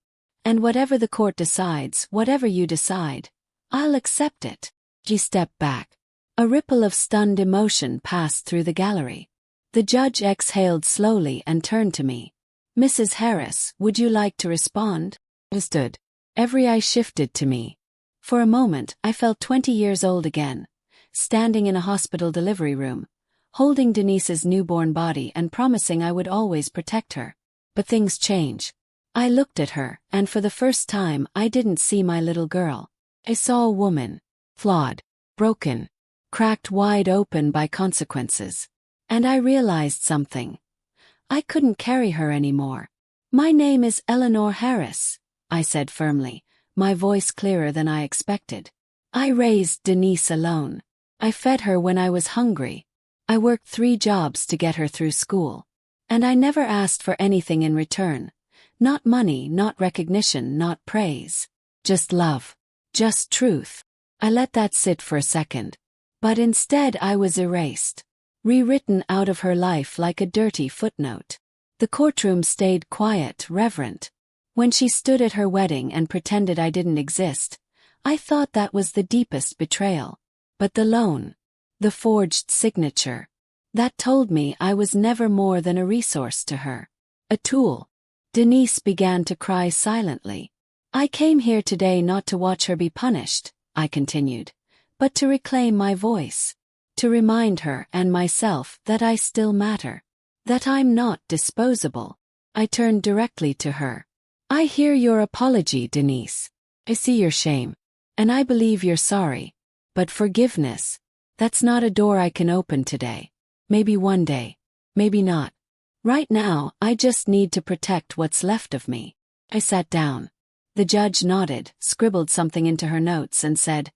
Speaker 1: And whatever the court decides, whatever you decide, I'll accept it." She stepped back. A ripple of stunned emotion passed through the gallery. The judge exhaled slowly and turned to me. "Mrs. Harris, would you like to respond?" I stood. Every eye shifted to me. For a moment, I felt 20 years old again, standing in a hospital delivery room, holding Denise's newborn body and promising I would always protect her. But things change. I looked at her, and for the first time I didn't see my little girl. I saw a woman. Flawed. Broken. Cracked wide open by consequences. And I realized something. I couldn't carry her anymore. "My name is Eleanor Harris," I said firmly, my voice clearer than I expected. "I raised Denise alone. I fed her when I was hungry. I worked 3 jobs to get her through school. And I never asked for anything in return. Not money, not recognition, not praise. Just love. Just truth." I let that sit for a second. But instead I was erased. Rewritten out of her life like a dirty footnote. The courtroom stayed quiet, reverent. When she stood at her wedding and pretended I didn't exist, I thought that was the deepest betrayal. But the loan, the forged signature, that told me I was never more than a resource to her. A tool. Denise began to cry silently. "I came here today not to watch her be punished," I continued, "but to reclaim my voice. To remind her and myself that I still matter. That I'm not disposable." I turned directly to her. "I hear your apology, Denise. I see your shame. And I believe you're sorry. But forgiveness, that's not a door I can open today. Maybe one day. Maybe not. Right now, I just need to protect what's left of me." I sat down. The judge nodded, scribbled something into her notes and said,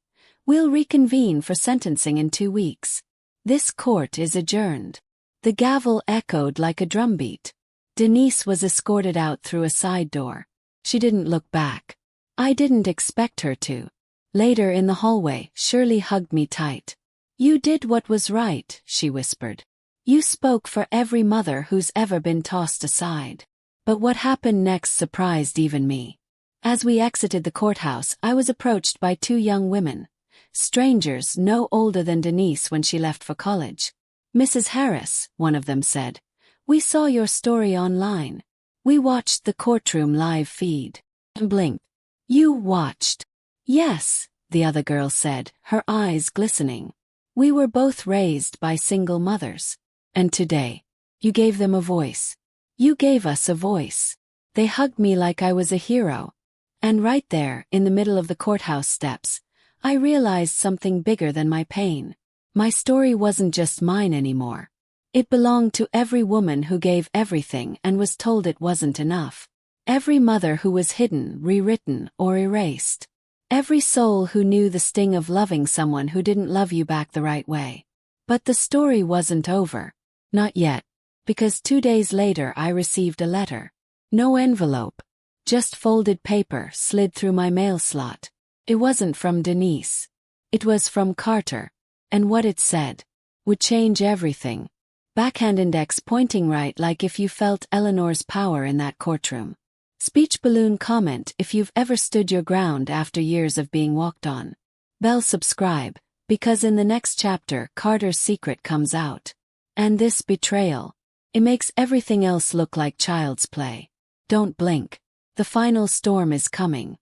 Speaker 1: "We'll reconvene for sentencing in 2 weeks. This court is adjourned." The gavel echoed like a drumbeat. Denise was escorted out through a side door. She didn't look back. I didn't expect her to. Later in the hallway, Shirley hugged me tight. "You did what was right," she whispered. "You spoke for every mother who's ever been tossed aside." But what happened next surprised even me. As we exited the courthouse, I was approached by 2 young women. Strangers no older than Denise when she left for college. "Mrs. Harris," one of them said, "we saw your story online. We watched the courtroom live feed." I blinked. "You watched?" "Yes," the other girl said, her eyes glistening. "We were both raised by single mothers. And today, you gave them a voice. You gave us a voice." They hugged me like I was a hero. And right there, in the middle of the courthouse steps, I realized something bigger than my pain. My story wasn't just mine anymore. It belonged to every woman who gave everything and was told it wasn't enough. Every mother who was hidden, rewritten, or erased. Every soul who knew the sting of loving someone who didn't love you back the right way. But the story wasn't over. Not yet. Because 2 days later I received a letter. No envelope. Just folded paper slid through my mail slot. It wasn't from Denise. It was from Carter. And what it said would change everything. Backhand index pointing right, like if you felt Eleanor's power in that courtroom. Speech balloon comment if you've ever stood your ground after years of being walked on. Bell subscribe, because in the next chapter Carter's secret comes out. And this betrayal, it makes everything else look like child's play. Don't blink. The final storm is coming.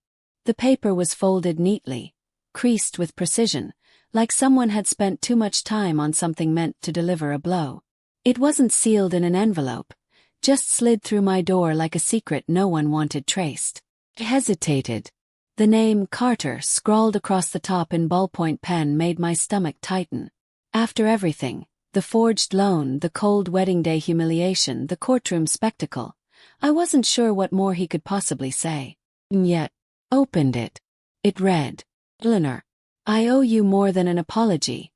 Speaker 1: The paper was folded neatly, creased with precision, like someone had spent too much time on something meant to deliver a blow. It wasn't sealed in an envelope, just slid through my door like a secret no one wanted traced. I hesitated. The name Carter scrawled across the top in ballpoint pen made my stomach tighten. After everything, the forged loan, the cold wedding day humiliation, the courtroom spectacle, I wasn't sure what more he could possibly say. And yet, opened it. It read, "Eleanor, I owe you more than an apology.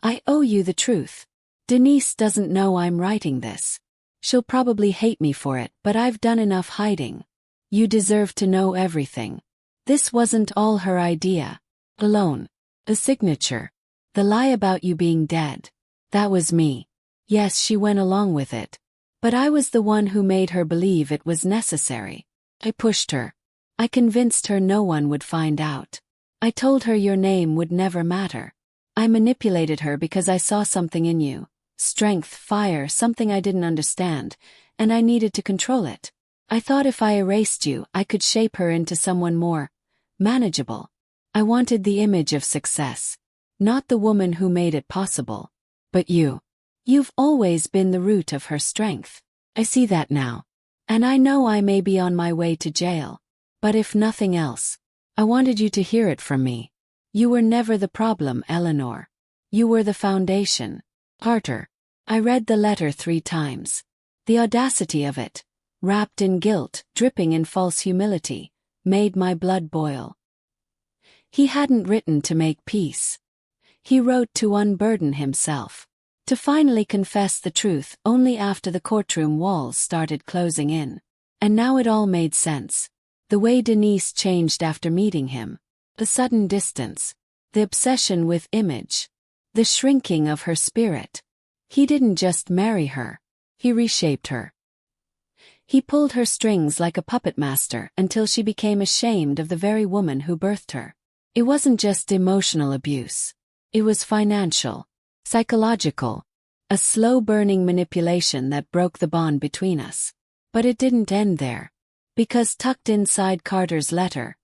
Speaker 1: I owe you the truth. Denise doesn't know I'm writing this. She'll probably hate me for it, but I've done enough hiding. You deserve to know everything. This wasn't all her idea. Alone. The signature. The lie about you being dead. That was me. Yes, she went along with it. But I was the one who made her believe it was necessary. I pushed her. I convinced her no one would find out. I told her your name would never matter. I manipulated her because I saw something in you. Strength, fire, something I didn't understand, and I needed to control it. I thought if I erased you, I could shape her into someone more manageable. I wanted the image of success, not the woman who made it possible. But you've always been the root of her strength. I see that now. And I know I may be on my way to jail. But if nothing else, I wanted you to hear it from me. You were never the problem, Eleanor. You were the foundation. Carter. I read the letter 3 times. The audacity of it, wrapped in guilt, dripping in false humility, made my blood boil. He hadn't written to make peace. He wrote to unburden himself, to finally confess the truth only after the courtroom walls started closing in. And now it all made sense. The way Denise changed after meeting him, the sudden distance, the obsession with image, the shrinking of her spirit. He didn't just marry her, he reshaped her. He pulled her strings like a puppet master until she became ashamed of the very woman who birthed her. It wasn't just emotional abuse. It was financial, psychological, a slow-burning manipulation that broke the bond between us. But it didn't end there. Because tucked inside Carter's letter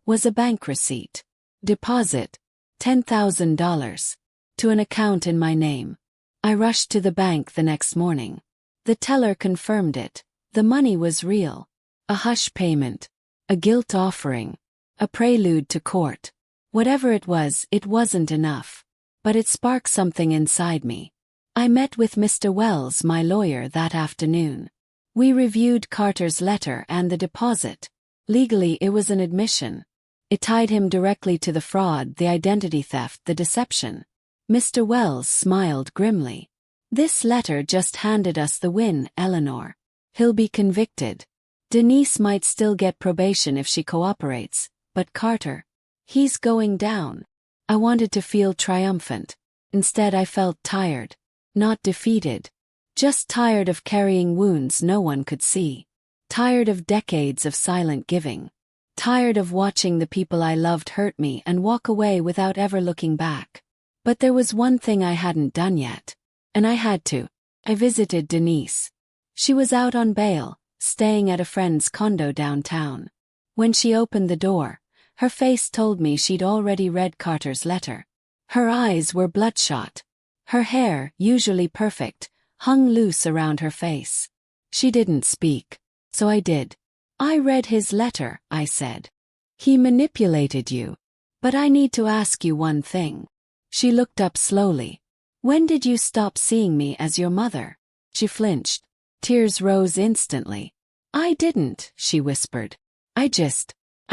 Speaker 1: was a bank receipt. Deposit, $10,000, to an account in my name. I rushed to the bank the next morning. The teller confirmed it. The money was real. A hush payment. A guilt offering. A prelude to court. Whatever it wasn't enough. But it sparked something inside me. I met with Mr. Wells, my lawyer, that afternoon. We reviewed Carter's letter and the deposit. Legally, it was an admission. It tied him directly to the fraud, the identity theft, the deception. Mr. Wells smiled grimly. This letter just handed us the win, Eleanor. He'll be convicted. Denise might still get probation if she cooperates, but Carter, he's going down. I wanted to feel triumphant. Instead, I felt tired. Not defeated. Just tired of carrying wounds no one could see. Tired of decades of silent giving. Tired of watching the people I loved hurt me and walk away without ever looking back. But there was one thing I hadn't done yet. And I had to. I visited Denise. She was out on bail, staying at a friend's condo downtown. When she opened the door, her face told me she'd already read Carter's letter. Her eyes were bloodshot. Her hair, usually perfect, hung loose around her face. She didn't speak, so I did. I read his letter, I said. He manipulated you. But I need to ask you one thing. She looked up slowly. When did you stop seeing me as your mother? She flinched. Tears rose instantly. I didn't, she whispered. I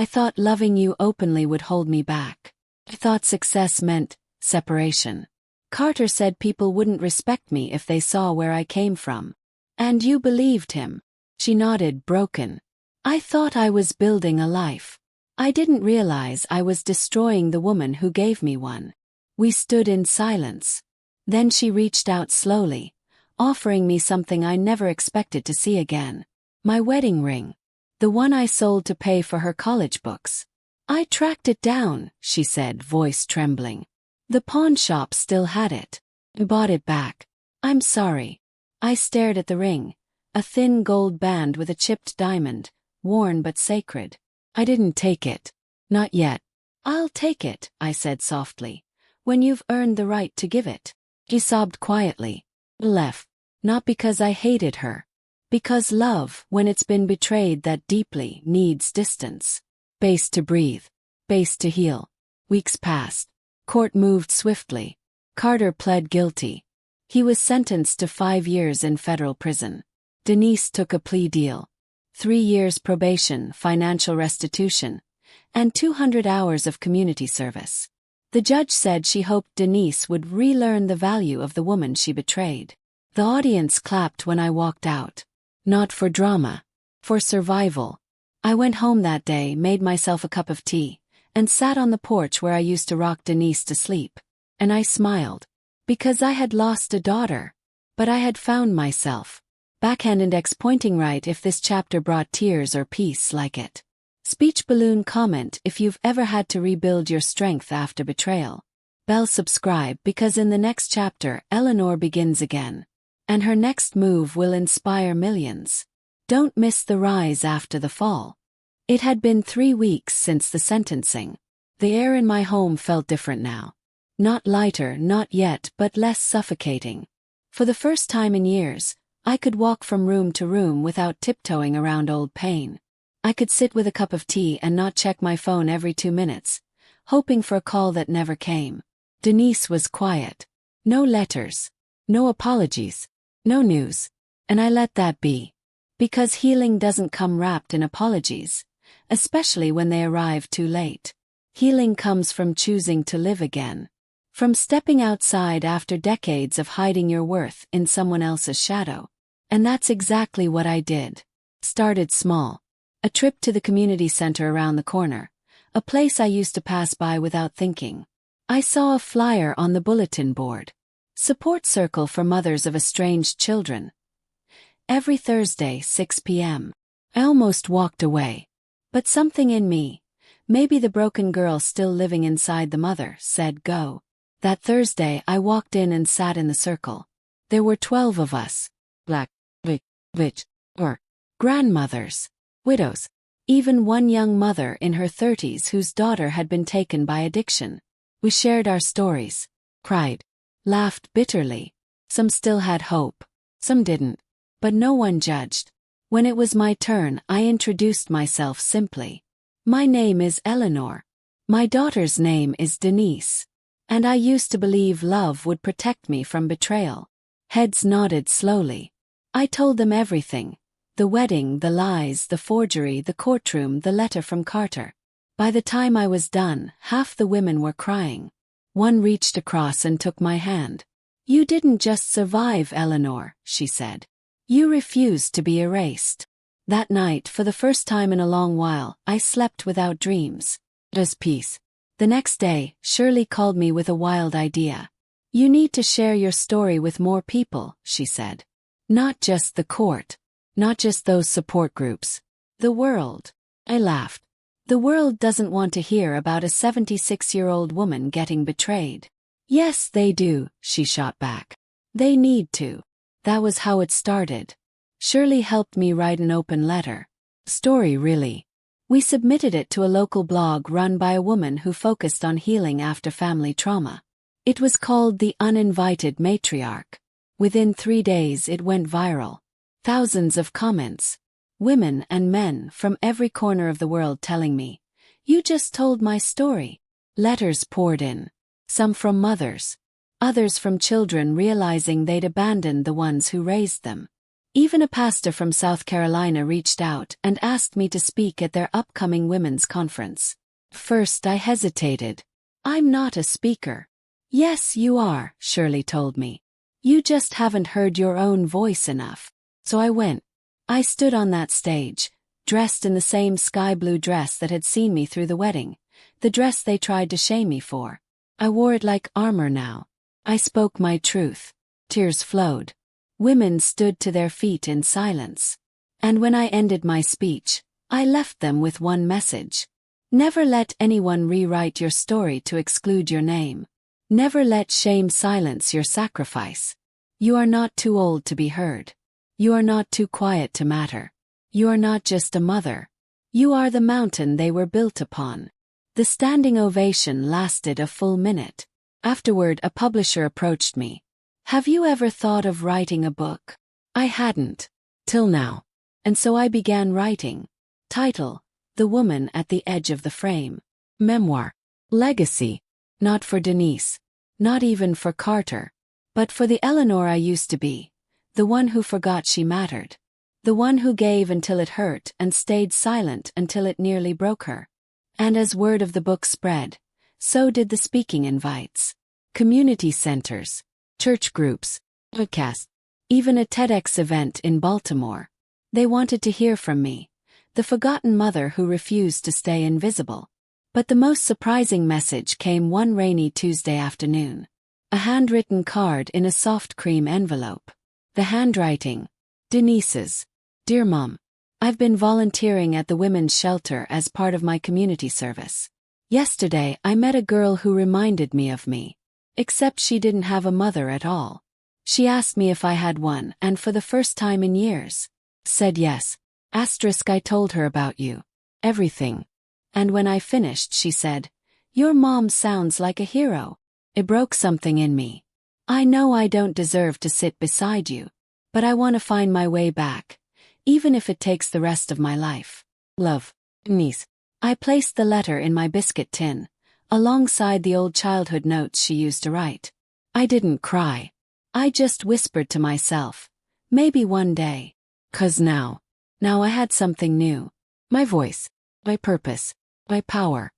Speaker 1: thought loving you openly would hold me back. I thought success meant separation. Carter said people wouldn't respect me if they saw where I came from. And you believed him. She nodded, broken. I thought I was building a life. I didn't realize I was destroying the woman who gave me one. We stood in silence. Then she reached out slowly, offering me something I never expected to see again. My wedding ring. The one I sold to pay for her college books. I tracked it down, she said, voice trembling. The pawn shop still had it. I bought it back. I'm sorry. I stared at the ring, a thin gold band with a chipped diamond, worn but sacred. I didn't take it. Not yet. I'll take it, I said softly, when you've earned the right to give it. She sobbed quietly. Left. Not because I hated her. Because love, when it's been betrayed that deeply, needs distance. Space to breathe. Space to heal. Weeks passed. Court moved swiftly. Carter pled guilty. He was sentenced to 5 years in federal prison. Denise took a plea deal. 3 years probation, financial restitution, and 200 hours of community service. The judge said she hoped Denise would relearn the value of the woman she betrayed. The audience clapped when I walked out. Not for drama. For survival. I went home that day, made myself a cup of tea, and sat on the porch where I used to rock Denise to sleep. And I smiled. Because I had lost a daughter. But I had found myself. Backhand index pointing right if this chapter brought tears or peace like it. Speech balloon comment if you've ever had to rebuild your strength after betrayal. Bell subscribe because in the next chapter Eleanor begins again. And her next move will inspire millions. Don't miss the rise after the fall. It had been 3 weeks since the sentencing. The air in my home felt different now. Not lighter, not yet, but less suffocating. For the first time in years, I could walk from room to room without tiptoeing around old pain. I could sit with a cup of tea and not check my phone every 2 minutes, hoping for a call that never came. Denise was quiet. No letters. No apologies. No news. And I let that be. Because healing doesn't come wrapped in apologies, especially when they arrive too late. Healing comes from choosing to live again. From stepping outside after decades of hiding your worth in someone else's shadow. And that's exactly what I did. Started small. A trip to the community center around the corner. A place I used to pass by without thinking. I saw a flyer on the bulletin board. Support circle for mothers of estranged children. Every Thursday, 6 p.m. I almost walked away. But something in me, maybe the broken girl still living inside the mother, said go. That Thursday I walked in and sat in the circle. There were 12 of us. Black, witch, or grandmothers, widows, even one young mother in her 30s whose daughter had been taken by addiction. We shared our stories, cried, laughed bitterly. Some still had hope, some didn't, but no one judged. When it was my turn, I introduced myself simply. My name is Eleanor. My daughter's name is Denise. And I used to believe love would protect me from betrayal. Heads nodded slowly. I told them everything. The wedding, the lies, the forgery, the courtroom, the letter from Carter. By the time I was done, half the women were crying. One reached across and took my hand. You didn't just survive, Eleanor, she said. You refused to be erased. That night, for the first time in a long while, I slept without dreams. Just peace. The next day, Shirley called me with a wild idea. You need to share your story with more people, she said. Not just the court. Not just those support groups. The world. I laughed. The world doesn't want to hear about a 76-year-old woman getting betrayed. Yes, they do, she shot back. They need to. That was how it started. Shirley helped me write an open letter. Story, really. We submitted it to a local blog run by a woman who focused on healing after family trauma. It was called The Uninvited Matriarch. Within 3 days it went viral. Thousands of comments. Women and men from every corner of the world telling me, you just told my story. Letters poured in. Some from mothers. Others from children realizing they'd abandoned the ones who raised them. Even a pastor from South Carolina reached out and asked me to speak at their upcoming women's conference. First I hesitated. I'm not a speaker. Yes, you are, Shirley told me. You just haven't heard your own voice enough. So I went. I stood on that stage, dressed in the same sky blue dress that had seen me through the wedding, the dress they tried to shame me for. I wore it like armor now. I spoke my truth. Tears flowed. Women stood to their feet in silence. And when I ended my speech, I left them with one message. Never let anyone rewrite your story to exclude your name. Never let shame silence your sacrifice. You are not too old to be heard. You are not too quiet to matter. You are not just a mother. You are the mountain they were built upon. The standing ovation lasted a full minute. Afterward, a publisher approached me. Have you ever thought of writing a book? I hadn't. Till now. And so I began writing. Title: The Woman at the Edge of the Frame. Memoir. Legacy. Not for Denise. Not even for Carter. But for the Eleanor I used to be. The one who forgot she mattered. The one who gave until it hurt and stayed silent until it nearly broke her. And as word of the book spread, so did the speaking invites. Community centers, church groups, podcasts, even a TEDx event in Baltimore. They wanted to hear from me, the forgotten mother who refused to stay invisible. But the most surprising message came one rainy Tuesday afternoon. A handwritten card in a soft cream envelope. The handwriting: Denise's. Dear Mom, I've been volunteering at the women's shelter as part of my community service. Yesterday I met a girl who reminded me of me. Except she didn't have a mother at all. She asked me if I had one, and for the first time in years, said yes. I told her about you. Everything. And when I finished, she said, "Your mom sounds like a hero." It broke something in me. I know I don't deserve to sit beside you, but I want to find my way back, even if it takes the rest of my life. Love, Denise. I placed the letter in my biscuit tin, alongside the old childhood notes she used to write. I didn't cry. I just whispered to myself, maybe one day. 'Cause now I had something new. My voice, my purpose, my power.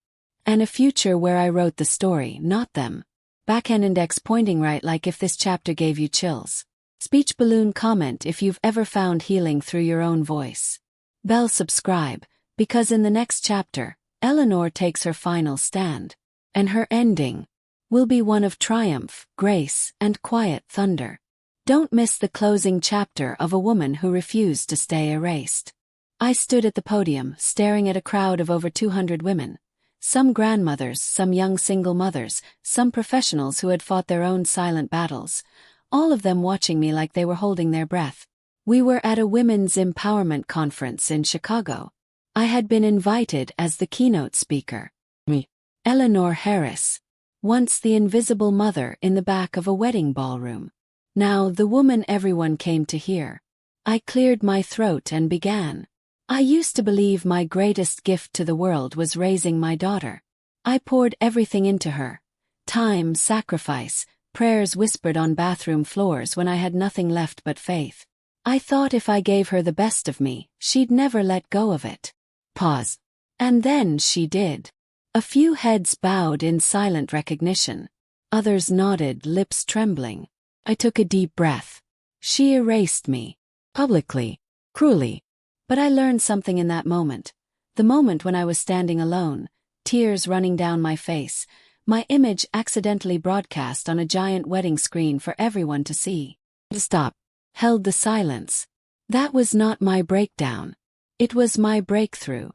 Speaker 1: And a future where I wrote the story, not them. Backhand index pointing right, like if this chapter gave you chills. Speech balloon comment if you've ever found healing through your own voice. Bell subscribe, because in the next chapter, Eleanor takes her final stand. And her ending will be one of triumph, grace, and quiet thunder. Don't miss the closing chapter of a woman who refused to stay erased. I stood at the podium, staring at a crowd of over 200 women. Some grandmothers, some young single mothers, some professionals who had fought their own silent battles, all of them watching me like they were holding their breath. We were at a women's empowerment conference in Chicago. I had been invited as the keynote speaker. Me, Eleanor Harris, once the invisible mother in the back of a wedding ballroom. Now the woman everyone came to hear. I cleared my throat and began. I used to believe my greatest gift to the world was raising my daughter. I poured everything into her. Time, sacrifice, prayers whispered on bathroom floors when I had nothing left but faith. I thought if I gave her the best of me, she'd never let go of it. Pause. And then she did. A few heads bowed in silent recognition. Others nodded, lips trembling. I took a deep breath. She erased me. Publicly. Cruelly. But I learned something in that moment. The moment when I was standing alone, tears running down my face, my image accidentally broadcast on a giant wedding screen for everyone to see. Stop. Held the silence. That was not my breakdown. It was my breakthrough.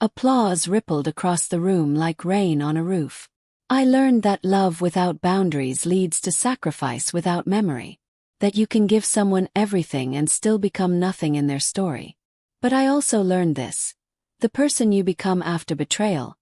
Speaker 1: Applause rippled across the room like rain on a roof. I learned that love without boundaries leads to sacrifice without memory. That you can give someone everything and still become nothing in their story. But I also learned this. The person you become after betrayal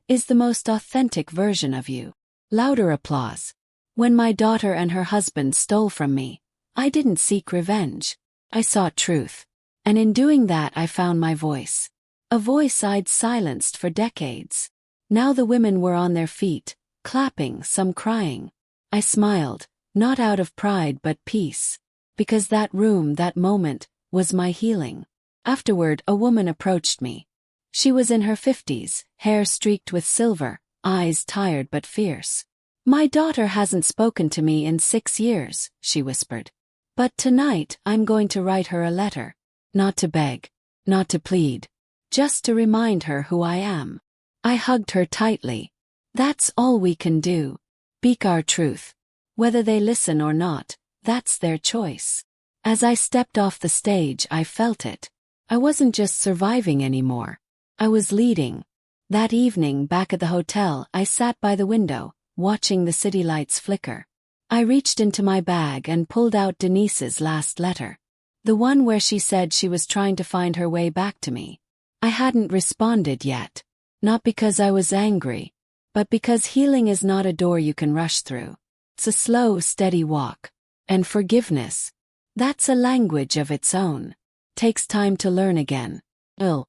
Speaker 1: is the most authentic version of you. Louder applause. When my daughter and her husband stole from me, I didn't seek revenge. I sought truth. And in doing that I found my voice. A voice I'd silenced for decades. Now the women were on their feet, clapping, some crying. I smiled, not out of pride but peace. Because that room, that moment, was my healing. Afterward, a woman approached me. She was in her 50s, hair streaked with silver, eyes tired but fierce. "My daughter hasn't spoken to me in 6 years," she whispered. "But tonight I'm going to write her a letter. Not to beg, not to plead. Just to remind her who I am." I hugged her tightly. That's all we can do. Speak our truth. Whether they listen or not, that's their choice. As I stepped off the stage, I felt it. I wasn't just surviving anymore. I was leading. That evening, back at the hotel, I sat by the window, watching the city lights flicker. I reached into my bag and pulled out Denise's last letter. The one where she said she was trying to find her way back to me. I hadn't responded yet. Not because I was angry, but because healing is not a door you can rush through. It's a slow, steady walk. And forgiveness, that's a language of its own. Takes time to learn again. I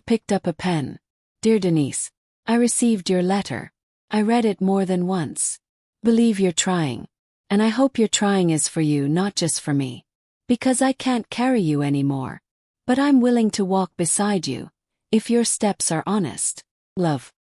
Speaker 1: picked up a pen. "Dear Denise, I received your letter. I read it more than once. Believe you're trying. And I hope your trying is for you, not just for me. Because I can't carry you anymore. But I'm willing to walk beside you, if your steps are honest. Love."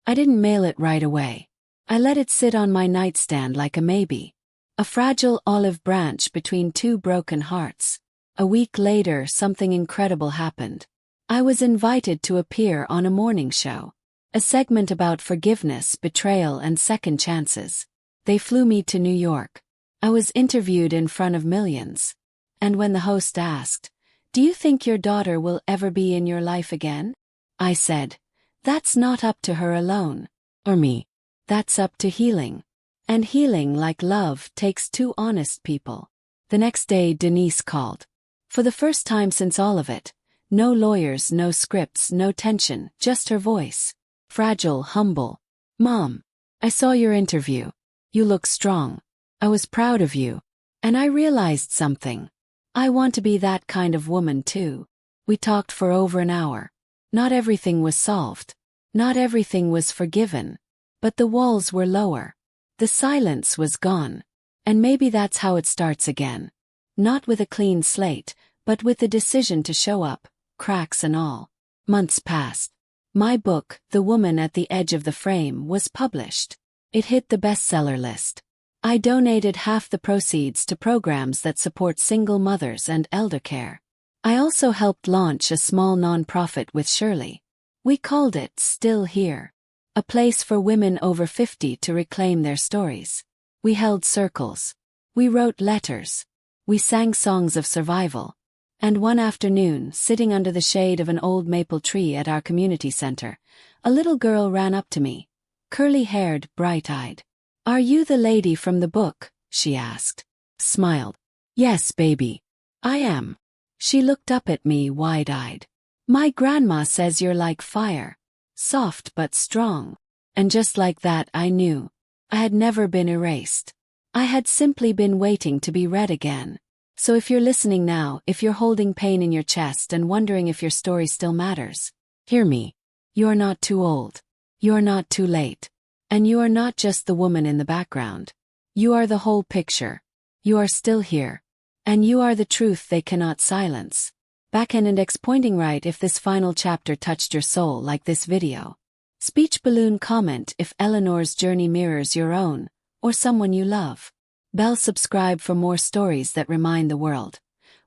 Speaker 1: I didn't mail it right away. I let it sit on my nightstand like a maybe. A fragile olive branch between two broken hearts. A week later, something incredible happened. I was invited to appear on a morning show. A segment about forgiveness, betrayal, and second chances. They flew me to New York. I was interviewed in front of millions. And when the host asked, "Do you think your daughter will ever be in your life again?" I said, "That's not up to her alone. Or me. That's up to healing. And healing, like love, takes two honest people." The next day, Denise called. For the first time since all of it. No lawyers, no scripts, no tension, just her voice. Fragile, humble. "Mom, I saw your interview. You look strong. I was proud of you. And I realized something. I want to be that kind of woman too." We talked for over an hour. Not everything was solved. Not everything was forgiven. But the walls were lower. The silence was gone. And maybe that's how it starts again. Not with a clean slate, but with the decision to show up, cracks and all. Months passed. My book, The Woman at the Edge of the Frame, was published. It hit the bestseller list. I donated half the proceeds to programs that support single mothers and elder care. I also helped launch a small nonprofit with Shirley. We called it Still Here. A place for women over 50 to reclaim their stories. We held circles. We wrote letters. We sang songs of survival. And one afternoon, sitting under the shade of an old maple tree at our community center, a little girl ran up to me, curly-haired, bright-eyed. "Are you the lady from the book?" she asked. Smiled. "Yes, baby. I am." She looked up at me wide-eyed. "My grandma says you're like fire. Soft but strong." And just like that I knew. I had never been erased. I had simply been waiting to be read again. So if you're listening now, if you're holding pain in your chest and wondering if your story still matters, hear me. You're not too old. You're not too late. And you are not just the woman in the background. You are the whole picture. You are still here. And you are the truth they cannot silence. Back and index pointing right if this final chapter touched your soul like this video. Speech balloon comment if Eleanor's journey mirrors your own, or someone you love. Bell subscribe for more stories that remind the world.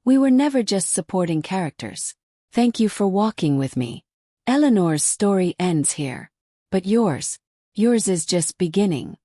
Speaker 1: We were never just supporting characters. Thank you for walking with me. Eleanor's story ends here. But yours is just beginning.